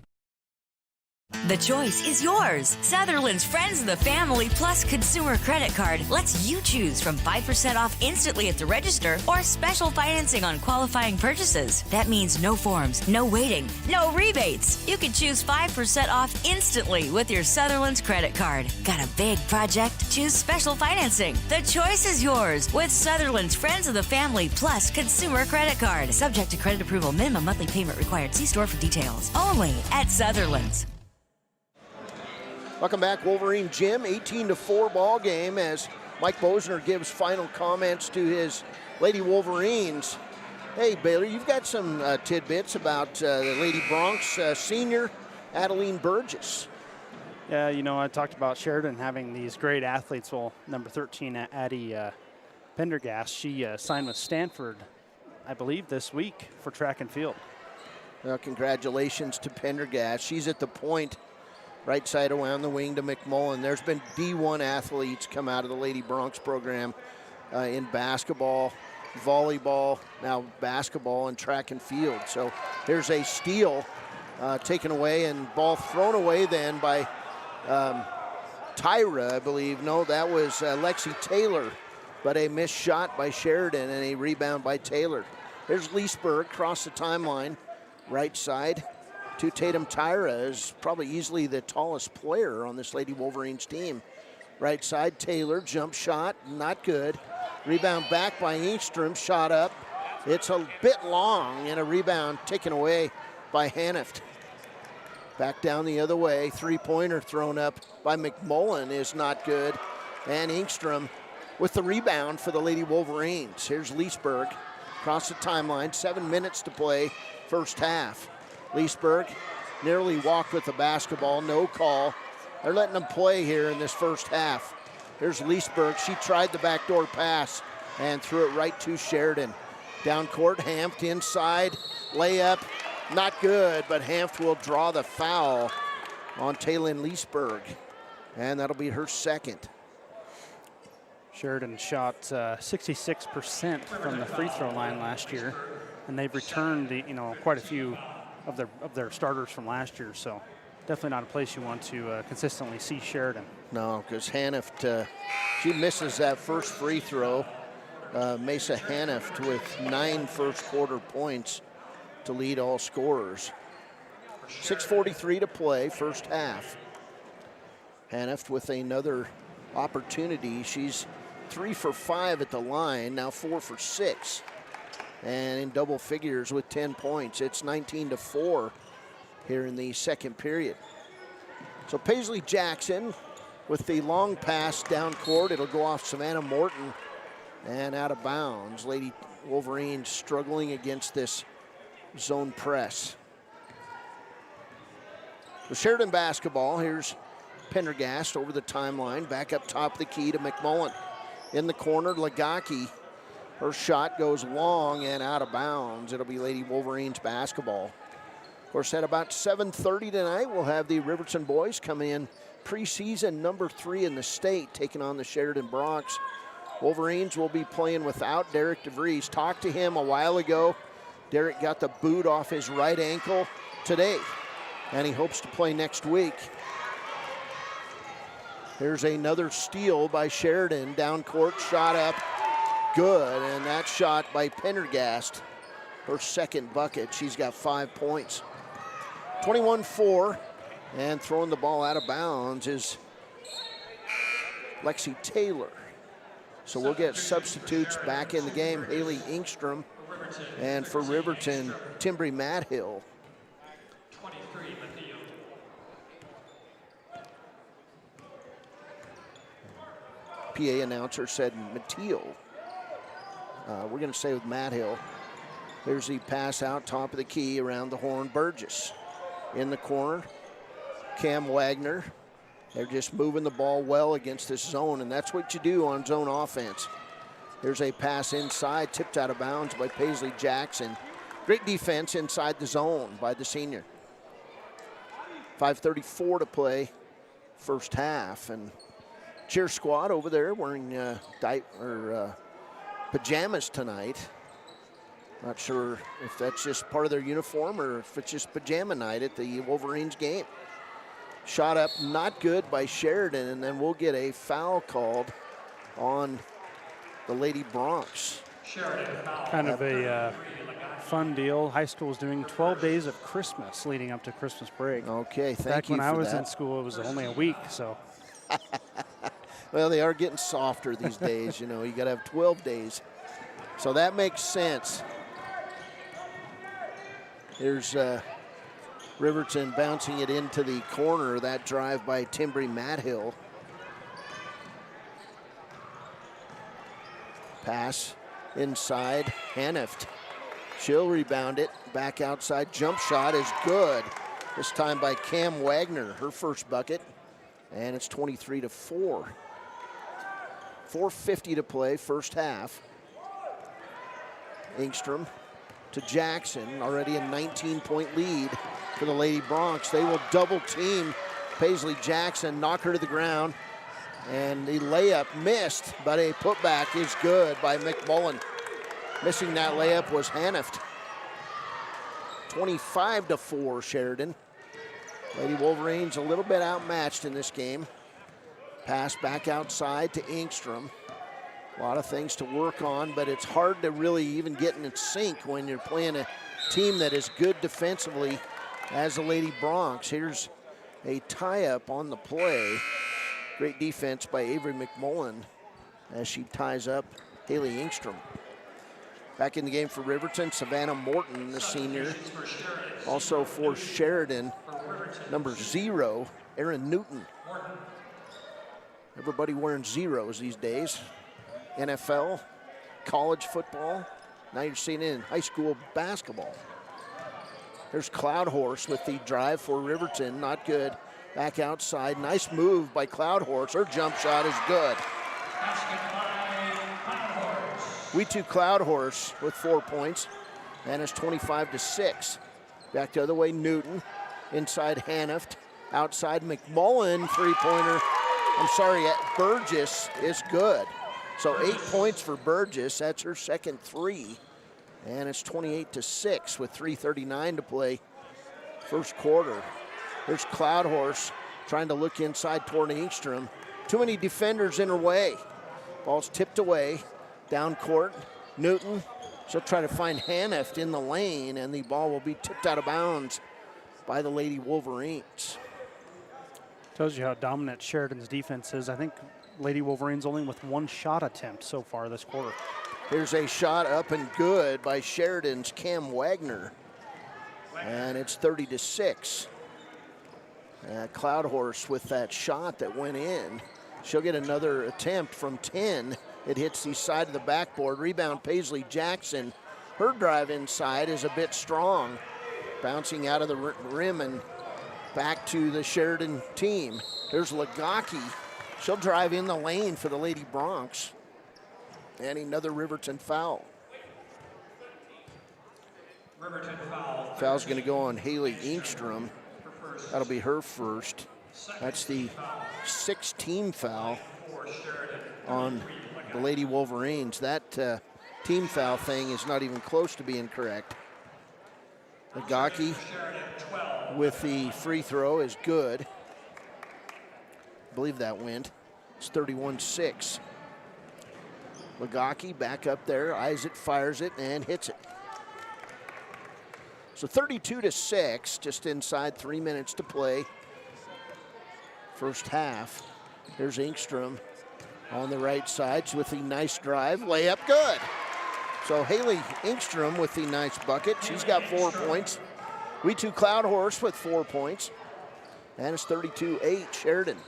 The choice is yours. Sutherland's Friends of the Family Plus Consumer Credit Card lets you choose from 5% off instantly at the register or special financing on qualifying purchases. That means no forms, no waiting, no rebates. You can choose 5% off instantly with your Sutherland's credit card. Got a big project? Choose special financing. The choice is yours with Sutherland's Friends of the Family Plus Consumer Credit Card. Subject to credit approval. Minimum monthly payment required. See store for details. Only at Sutherland's. Welcome back, Wolverine Gym, 18-4 ball game as Mike Bosner gives final comments to his Lady Wolverines. Hey, Baylor, you've got some tidbits about the Lady Broncs senior, Adeline Burgess. Yeah, you know, I talked about Sheridan having these great athletes. Well, number 13, Addie Pendergast, she signed with Stanford, I believe, this week for track and field. Well, congratulations to Pendergast. She's at the point. Right side around the wing to McMullen. There's been D1 athletes come out of the Lady Broncs program in basketball, volleyball, now basketball and track and field. So here's a steal taken away and ball thrown away then by Tyra, I believe. No, that was Lexi Taylor, but a missed shot by Sheridan and a rebound by Taylor. Here's Leesburg across the timeline, right side. To Tatum Tyra is probably easily the tallest player on this Lady Wolverines team. Right side, Taylor, jump shot, not good. Rebound back by Engstrom, shot up. It's a bit long and a rebound taken away by Hanift. Back down the other way, three-pointer thrown up by McMullen is not good. And Engstrom with the rebound for the Lady Wolverines. Here's Leesburg across the timeline, 7 minutes to play, first half. Leesburg nearly walked with the basketball, no call. They're letting them play here in this first half. Here's Leesburg. She tried the backdoor pass and threw it right to Sheridan. Down court, Hampton inside, layup, not good, but Hampton will draw the foul on Taylin Leesburg, and that'll be her second. Sheridan shot 66% from the free throw line last year. and they've returned quite a few of their starters from last year. So definitely not a place you want to consistently see Sheridan. No, because Haneft, she misses that first free throw. Mesa Haneft with 9 first quarter points to lead all scorers. 6:43 to play, first half. Haneft with another opportunity. She's 3 for 5 at the line, now 4 for 6. And in double figures with 10 points. It's 19-4 here in the second period. So Paisley Jackson with the long pass down court. It'll go off Savannah Morton and out of bounds. Lady Wolverines struggling against this zone press. So Sheridan basketball. Here's Pendergast over the timeline. Back up top of the key to McMullen. In the corner, Lagaki. Her shot goes long and out of bounds. It'll be Lady Wolverines basketball. Of course, at about 7:30 tonight, we'll have the Riverton boys come in. Preseason number 3 in the state, taking on the Sheridan Bronx. Wolverines will be playing without Derek DeVries. Talked to him a while ago. Derek got the boot off his right ankle today, and he hopes to play next week. Here's another steal by Sheridan. Down court, shot up, good, and that shot by Pendergast, her second bucket. She's got 5 points. 21-4, and throwing the ball out of bounds is Lexi Taylor. So we'll get substitutes back in the game. Haley Ingstrom, and for Riverton, Timbri Madhill. PA announcer said Mateo. We're going to say with Madhill. There's the pass out top of the key around the horn. Burgess in the corner. Cam Wagner. They're just moving the ball well against this zone, and that's what you do on zone offense. There's a pass inside, tipped out of bounds by Paisley Jackson. Great defense inside the zone by the senior. 5:34 to play, first half, and cheer squad over there wearing pajamas tonight. Not sure if that's just part of their uniform or if it's just pajama night at the Wolverines game. Shot up, not good by Sheridan, and then we'll get a foul called on the Lady Bronx. Kind of a fun deal. High school is doing 12 days of Christmas leading up to Christmas break. Okay, thank you for that. Back when I was in school, it was only a week, so. Well, they are getting softer these days, you got to have 12 days. So that makes sense. Here's Riverton bouncing it into the corner. That drive by Timbri Madhill. Pass inside, Haneft. She'll rebound it, back outside, jump shot is good. This time by Cam Wagner, her first bucket, and it's 23-4. 4:50 to play, first half. Ingstrom to Jackson, already a 19-point lead for the Lady Bronx. They will double team Paisley Jackson, knock her to the ground, and the layup missed, but a putback is good by McMullen. Missing that layup was Haneft. 25-4 Sheridan. Lady Wolverines a little bit outmatched in this game. Pass back outside to Ingstrom. A lot of things to work on, but it's hard to really even get in sync when you're playing a team that is good defensively as the Lady Bronx. Here's a tie-up on the play. Great defense by Avery McMullen as she ties up Haley Ingstrom. Back in the game for Riverton, Savannah Morton, the senior. Also for Sheridan, number 0, Aaron Newton. Everybody wearing zeros these days. NFL, college football. Now you're seeing it in high school basketball. There's Cloud Horse with the drive for Riverton, not good. Back outside, nice move by Cloud Horse. Her jump shot is good. We too Cloud Horse with 4 points, and it's 25-6. Back the other way, Newton, inside Haneft, outside McMullen, three-pointer. Burgess is good. So 8 points for Burgess, that's her second 3. And it's 28-6 with 3:39 to play. First quarter. There's Cloud Horse trying to look inside toward Engstrom. Too many defenders in her way. Ball's tipped away. Down court. Newton. She'll try to find Hanneft in the lane, and the ball will be tipped out of bounds by the Lady Wolverines. Tells you how dominant Sheridan's defense is. I think Lady Wolverines only with one shot attempt so far this quarter. Here's a shot up and good by Sheridan's Cam Wagner. And it's 30-6. Cloud Horse with that shot that went in. She'll get another attempt from 10. It hits the side of the backboard. Rebound Paisley Jackson. Her drive inside is a bit strong. Bouncing out of the rim and back to the Sheridan team. There's Lagaki. She'll drive in the lane for the Lady Bronx. And another Riverton foul. Riverton foul. Foul's going to go on Haley Engstrom. That'll be her first. That's the 6th-team foul on the Lady Wolverines. That team foul thing is not even close to being correct. Lagaki with the free throw is good. I believe that went. It's 31-6. Lagaki back up there, eyes it, fires it, and hits it. So 32-6, just inside 3 minutes to play. First half. There's Engstrom on the right side with the nice drive. Layup good. So Haley Engstrom with the nice bucket. She's got 4 points. We two Cloud Horse with 4 points. And it's 32-8 Sheridan.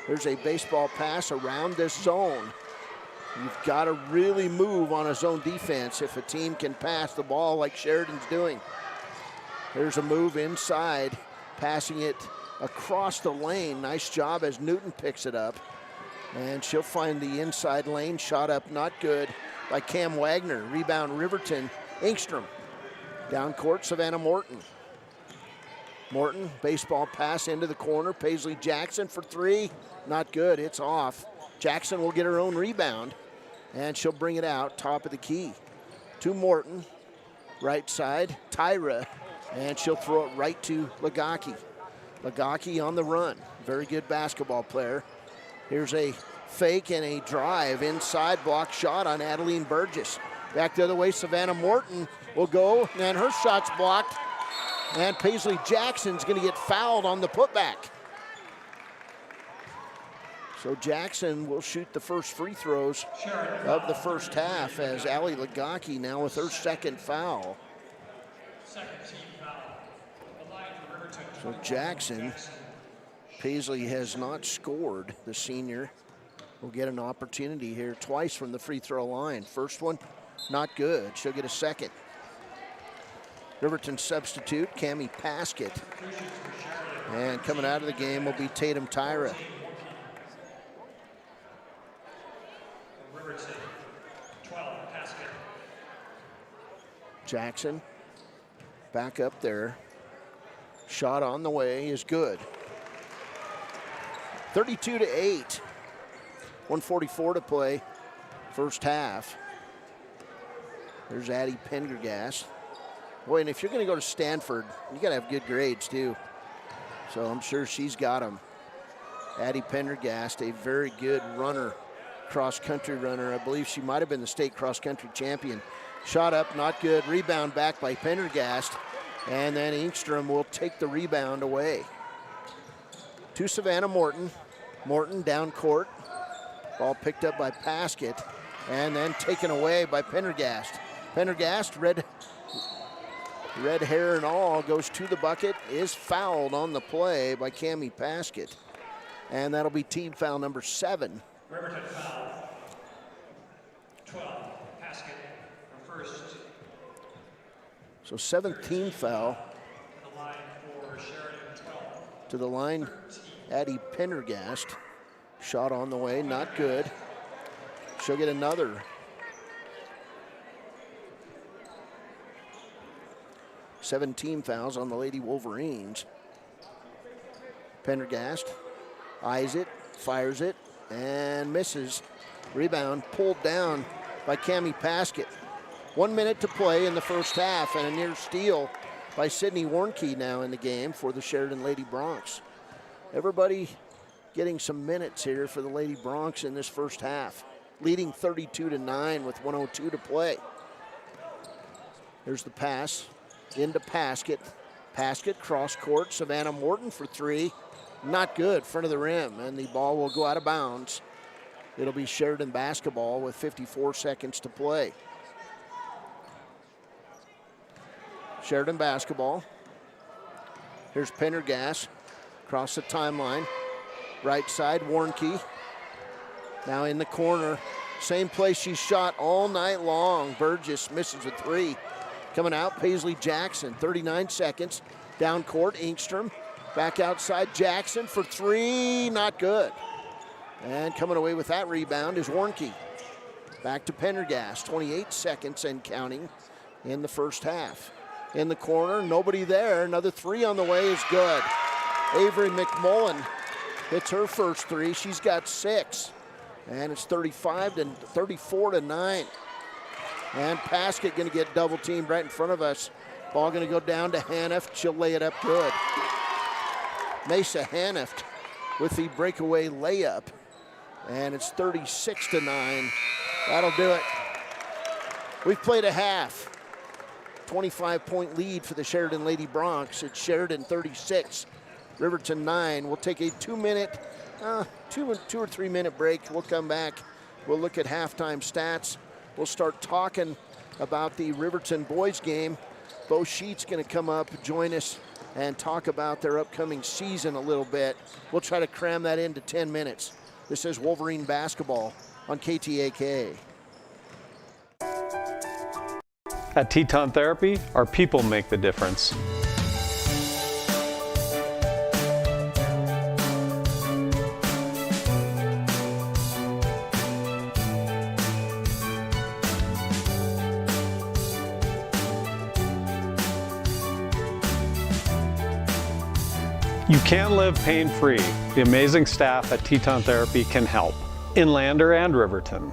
There's a baseball pass around this zone. You've got to really move on a zone defense if a team can pass the ball like Sheridan's doing. There's a move inside, passing it across the lane. Nice job as Newton picks it up. And she'll find the inside lane. Shot up, not good by Cam Wagner. Rebound Riverton. Engstrom. Down court, Savannah Morton. Morton, baseball pass into the corner. Paisley Jackson for three. Not good, it's off. Jackson will get her own rebound. And she'll bring it out, top of the key. To Morton, right side, Tyra. And she'll throw it right to Lagaki. Lagaki on the run. Very good basketball player. Here's a fake and a drive inside, block shot on Adeline Burgess. Back the other way, Savannah Morton will go, and her shot's blocked. And Paisley Jackson's going to get fouled on the putback. So Jackson will shoot the first free throws of the first half as Allie Lagaki now with her second foul. So Jackson, Paisley has not scored. The senior will get an opportunity here twice from the free throw line. First one, not good. She'll get a second. Riverton substitute, Cammie Paskett. And coming out of the game will be Tatum Tyra. Jackson back up there. Shot on the way is good. 32-8. 1:44 to play. First half. There's Addie Pendergast. Boy, and if you're going to go to Stanford, you got to have good grades too. So I'm sure she's got them. Addie Pendergast, a very good runner, cross-country runner. I believe she might have been the state cross-country champion. Shot up, not good. Rebound back by Pendergast. And then Engstrom will take the rebound away. To Savannah Morton. Morton down court. Ball picked up by Paskett. And then taken away by Pendergast. Pendergast, red hair and all, goes to the bucket. Is fouled on the play by Cammie Paskett. And that'll be team foul number 7. Riverton foul. 12. Paskett for first. So 7th team foul. To the line for Sheridan, 12. To the line, Addie Pendergast. Shot on the way, not good. She'll get another. 17 fouls on the Lady Wolverines. Pendergast eyes it, fires it, and misses. Rebound pulled down by Cammie Paskett. 1 minute to play in the first half, and a near steal by Sydney Warnke now in the game for the Sheridan Lady Broncs. Everybody getting some minutes here for the Lady Broncs in this first half, leading 32-9 with 1:02 to play. Here's the pass into Paskett. Paskett cross court, Savannah Morton for three. Not good, front of the rim, and the ball will go out of bounds. It'll be Sheridan basketball with 54 seconds to play. Sheridan basketball. Here's Pendergast across the timeline. Right side, Warnke. Now in the corner. Same place she shot all night long. Burgess misses a three. Coming out, Paisley Jackson, 39 seconds. Down court, Engstrom. Back outside, Jackson for three, not good. And coming away with that rebound is Warnke. Back to Pendergast, 28 seconds and counting in the first half. In the corner, nobody there. Another three on the way is good. Avery McMullen hits her first three. She's got 6. And it's 34-9. And Paskett going to get double teamed right in front of us. Ball going to go down to Hanneft. She'll lay it up good. Mesa Hanneft with the breakaway layup. And it's 36-9. That'll do it. We've played a half. 25-point lead for the Sheridan Lady Broncs. It's Sheridan 36, Riverton 9. We'll take a 2 or 3 minute break. We'll come back. We'll look at halftime stats. We'll start talking about the Riverton boys game. Bo Sheet's going to come up, join us, and talk about their upcoming season a little bit. We'll try to cram that into 10 minutes. This is Wolverine basketball on KTAK. At Teton Therapy, our people make the difference. You can live pain-free. The amazing staff at Teton Therapy can help. In Lander and Riverton.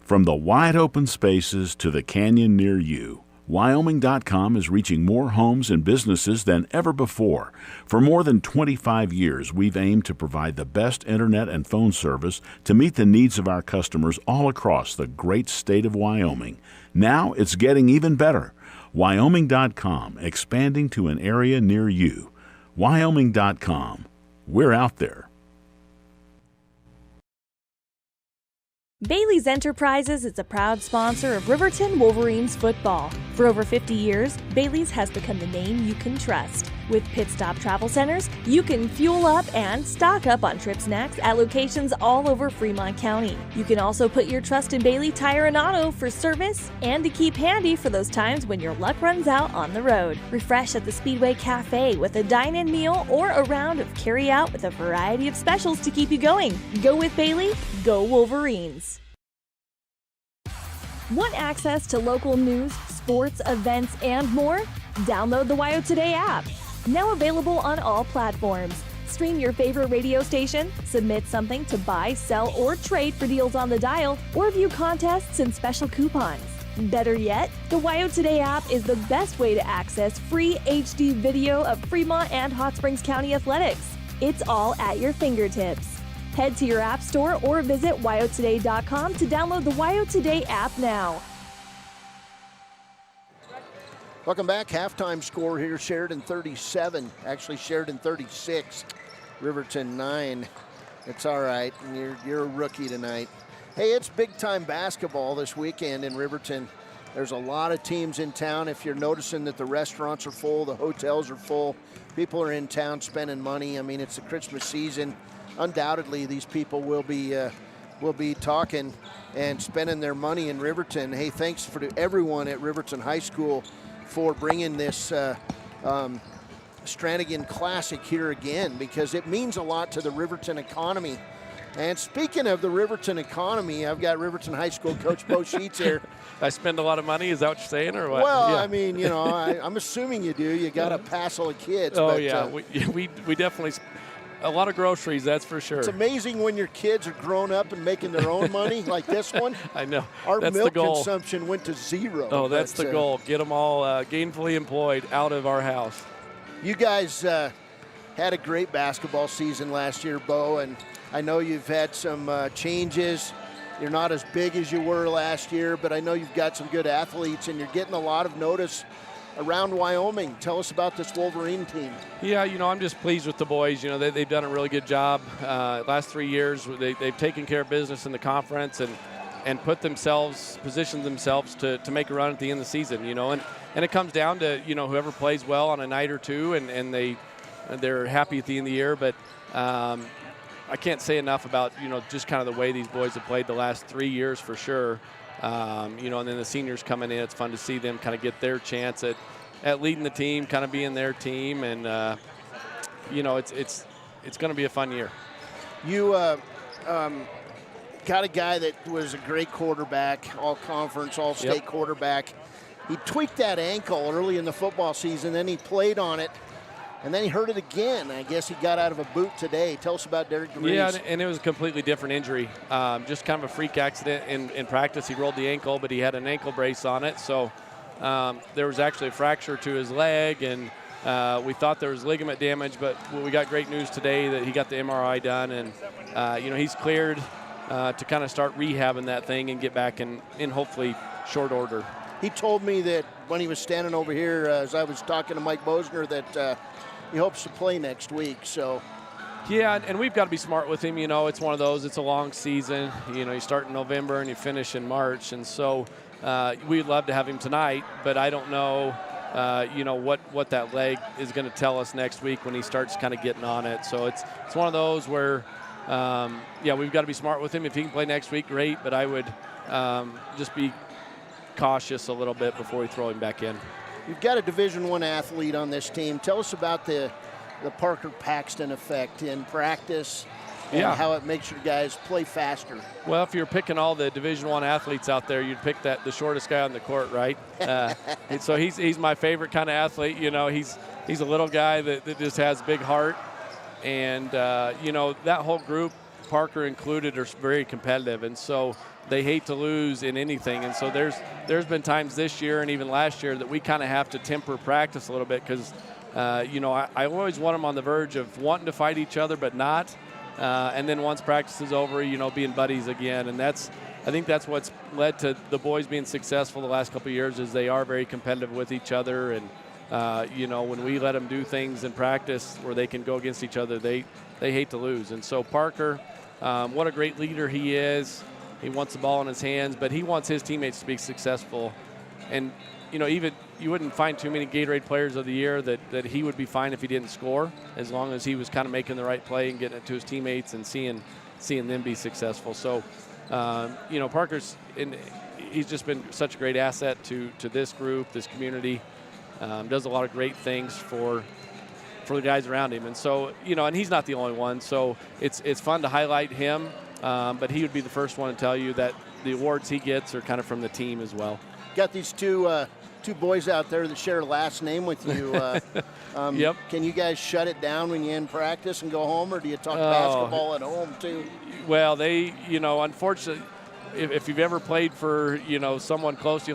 From the wide open spaces to the canyon near you, Wyoming.com is reaching more homes and businesses than ever before. For more than 25 years, we've aimed to provide the best internet and phone service to meet the needs of our customers all across the great state of Wyoming. Now it's getting even better. Wyoming.com, expanding to an area near you. Wyoming.com. We're out there. Bailey's Enterprises is a proud sponsor of Riverton Wolverines football. For over 50 years, Bailey's has become the name you can trust. With Pit Stop Travel Centers, you can fuel up and stock up on trip snacks at locations all over Fremont County. You can also put your trust in Bailey Tire and Auto for service and to keep handy for those times when your luck runs out on the road. Refresh at the Speedway Cafe with a dine-in meal or a round of carry-out with a variety of specials to keep you going. Go with Bailey, go Wolverines. Want access to local news, sports, events, and more? Download the WYO Today app. Now available on all platforms. Stream your favorite radio station, submit something to buy, sell, or trade for deals on the dial, or view contests and special coupons. Better yet, the WYO Today app is the best way to access free HD video of Fremont and Hot Springs County athletics. It's all at your fingertips. Head to your app store or visit wyotoday.com to download the WYO Today app now. Welcome back. Halftime score here, Sheridan 37. Actually, Sheridan 36. Riverton 9. It's all right. You're a rookie tonight. Hey, it's big-time basketball this weekend in Riverton. There's a lot of teams in town. If you're noticing that the restaurants are full, the hotels are full, people are in town spending money. I mean, it's the Christmas season. Undoubtedly, these people will be talking and spending their money in Riverton. Hey, thanks to everyone at Riverton High School for bringing this Strannigan Classic here again, because it means a lot to the Riverton economy. And speaking of the Riverton economy, I've got Riverton High School Coach Bo Sheets here. I spend a lot of money, is that what you're saying, or what? Well, yeah. I mean, I'm assuming you do. You got a passel of kids. Oh, but, yeah, we definitely A lot of groceries, that's for sure. It's amazing when your kids are grown up and making their own money like this one. I know. Our that's milk the goal. consumption went to zero. Oh, that's the goal. Get them all gainfully employed out of our house. You guys had a great basketball season last year, Bo, and I know you've had some changes. You're not as big as you were last year, but I know you've got some good athletes, and you're getting a lot of notice around Wyoming. Tell us about this Wolverine team. Yeah, I'm just pleased with the boys. They've done a really good job. Last 3 years, they've taken care of business in the conference and positioned themselves to make a run at the end of the season, And it comes down to, whoever plays well on a night or two, and they're happy at the end of the year. But I can't say enough about, just kind of the way these boys have played the last 3 years for sure. And then the seniors coming in, it's fun to see them kind of get their chance at leading the team, kind of being their team. And, it's going to be a fun year. You got a guy that was a great quarterback, all-conference, all-state quarterback. He tweaked that ankle early in the football season, then he played on it. And then he hurt it again. I guess he got out of a boot today. Tell us about Derek DeVries. Yeah, and it was a completely different injury. Just kind of a freak accident in practice. He rolled the ankle, but he had an ankle brace on it. So there was actually a fracture to his leg, and we thought there was ligament damage, but we got great news today that he got the MRI done, and he's cleared to kind of start rehabbing that thing and get back in hopefully short order. He told me that when he was standing over here, as I was talking to Mike Bosner, that he hopes to play next week. So, yeah, and we've got to be smart with him. It's one of those. It's a long season. You start in November and you finish in March, and so we'd love to have him tonight. But I don't know, what that leg is going to tell us next week when he starts kind of getting on it. So it's one of those where, we've got to be smart with him. If he can play next week, great. But I would just be cautious a little bit before we throw him back in. You've got a Division I athlete on this team. Tell us about the Parker Paxton effect in practice and how it makes your guys play faster. Well, if you're picking all the Division I athletes out there, you'd pick the shortest guy on the court, right? And so he's my favorite kind of athlete. He's a little guy that just has big heart. And, that whole group, Parker included, are very competitive. And so they hate to lose in anything. And so there's been times this year and even last year that we kind of have to temper practice a little bit because, I always want them on the verge of wanting to fight each other but not. And then once practice is over, being buddies again. And I think that's what's led to the boys being successful the last couple of years is they are very competitive with each other. And, when we let them do things in practice where they can go against each other, they hate to lose. And so Parker, what a great leader he is. He wants the ball in his hands, but he wants his teammates to be successful. And, even you wouldn't find too many Gatorade Players of the Year that he would be fine if he didn't score, as long as he was kind of making the right play and getting it to his teammates and seeing them be successful. So, Parker's he's just been such a great asset to this group, this community. Does a lot of great things for the guys around him. And so, and he's not the only one. So it's fun to highlight him. But he would be the first one to tell you that the awards he gets are kind of from the team as well. Got these two boys out there that share a last name with you. Yep. Can you guys shut it down when you end practice and go home, or do you talk basketball at home too? Well, they, unfortunately, if you've ever played for, someone close to you,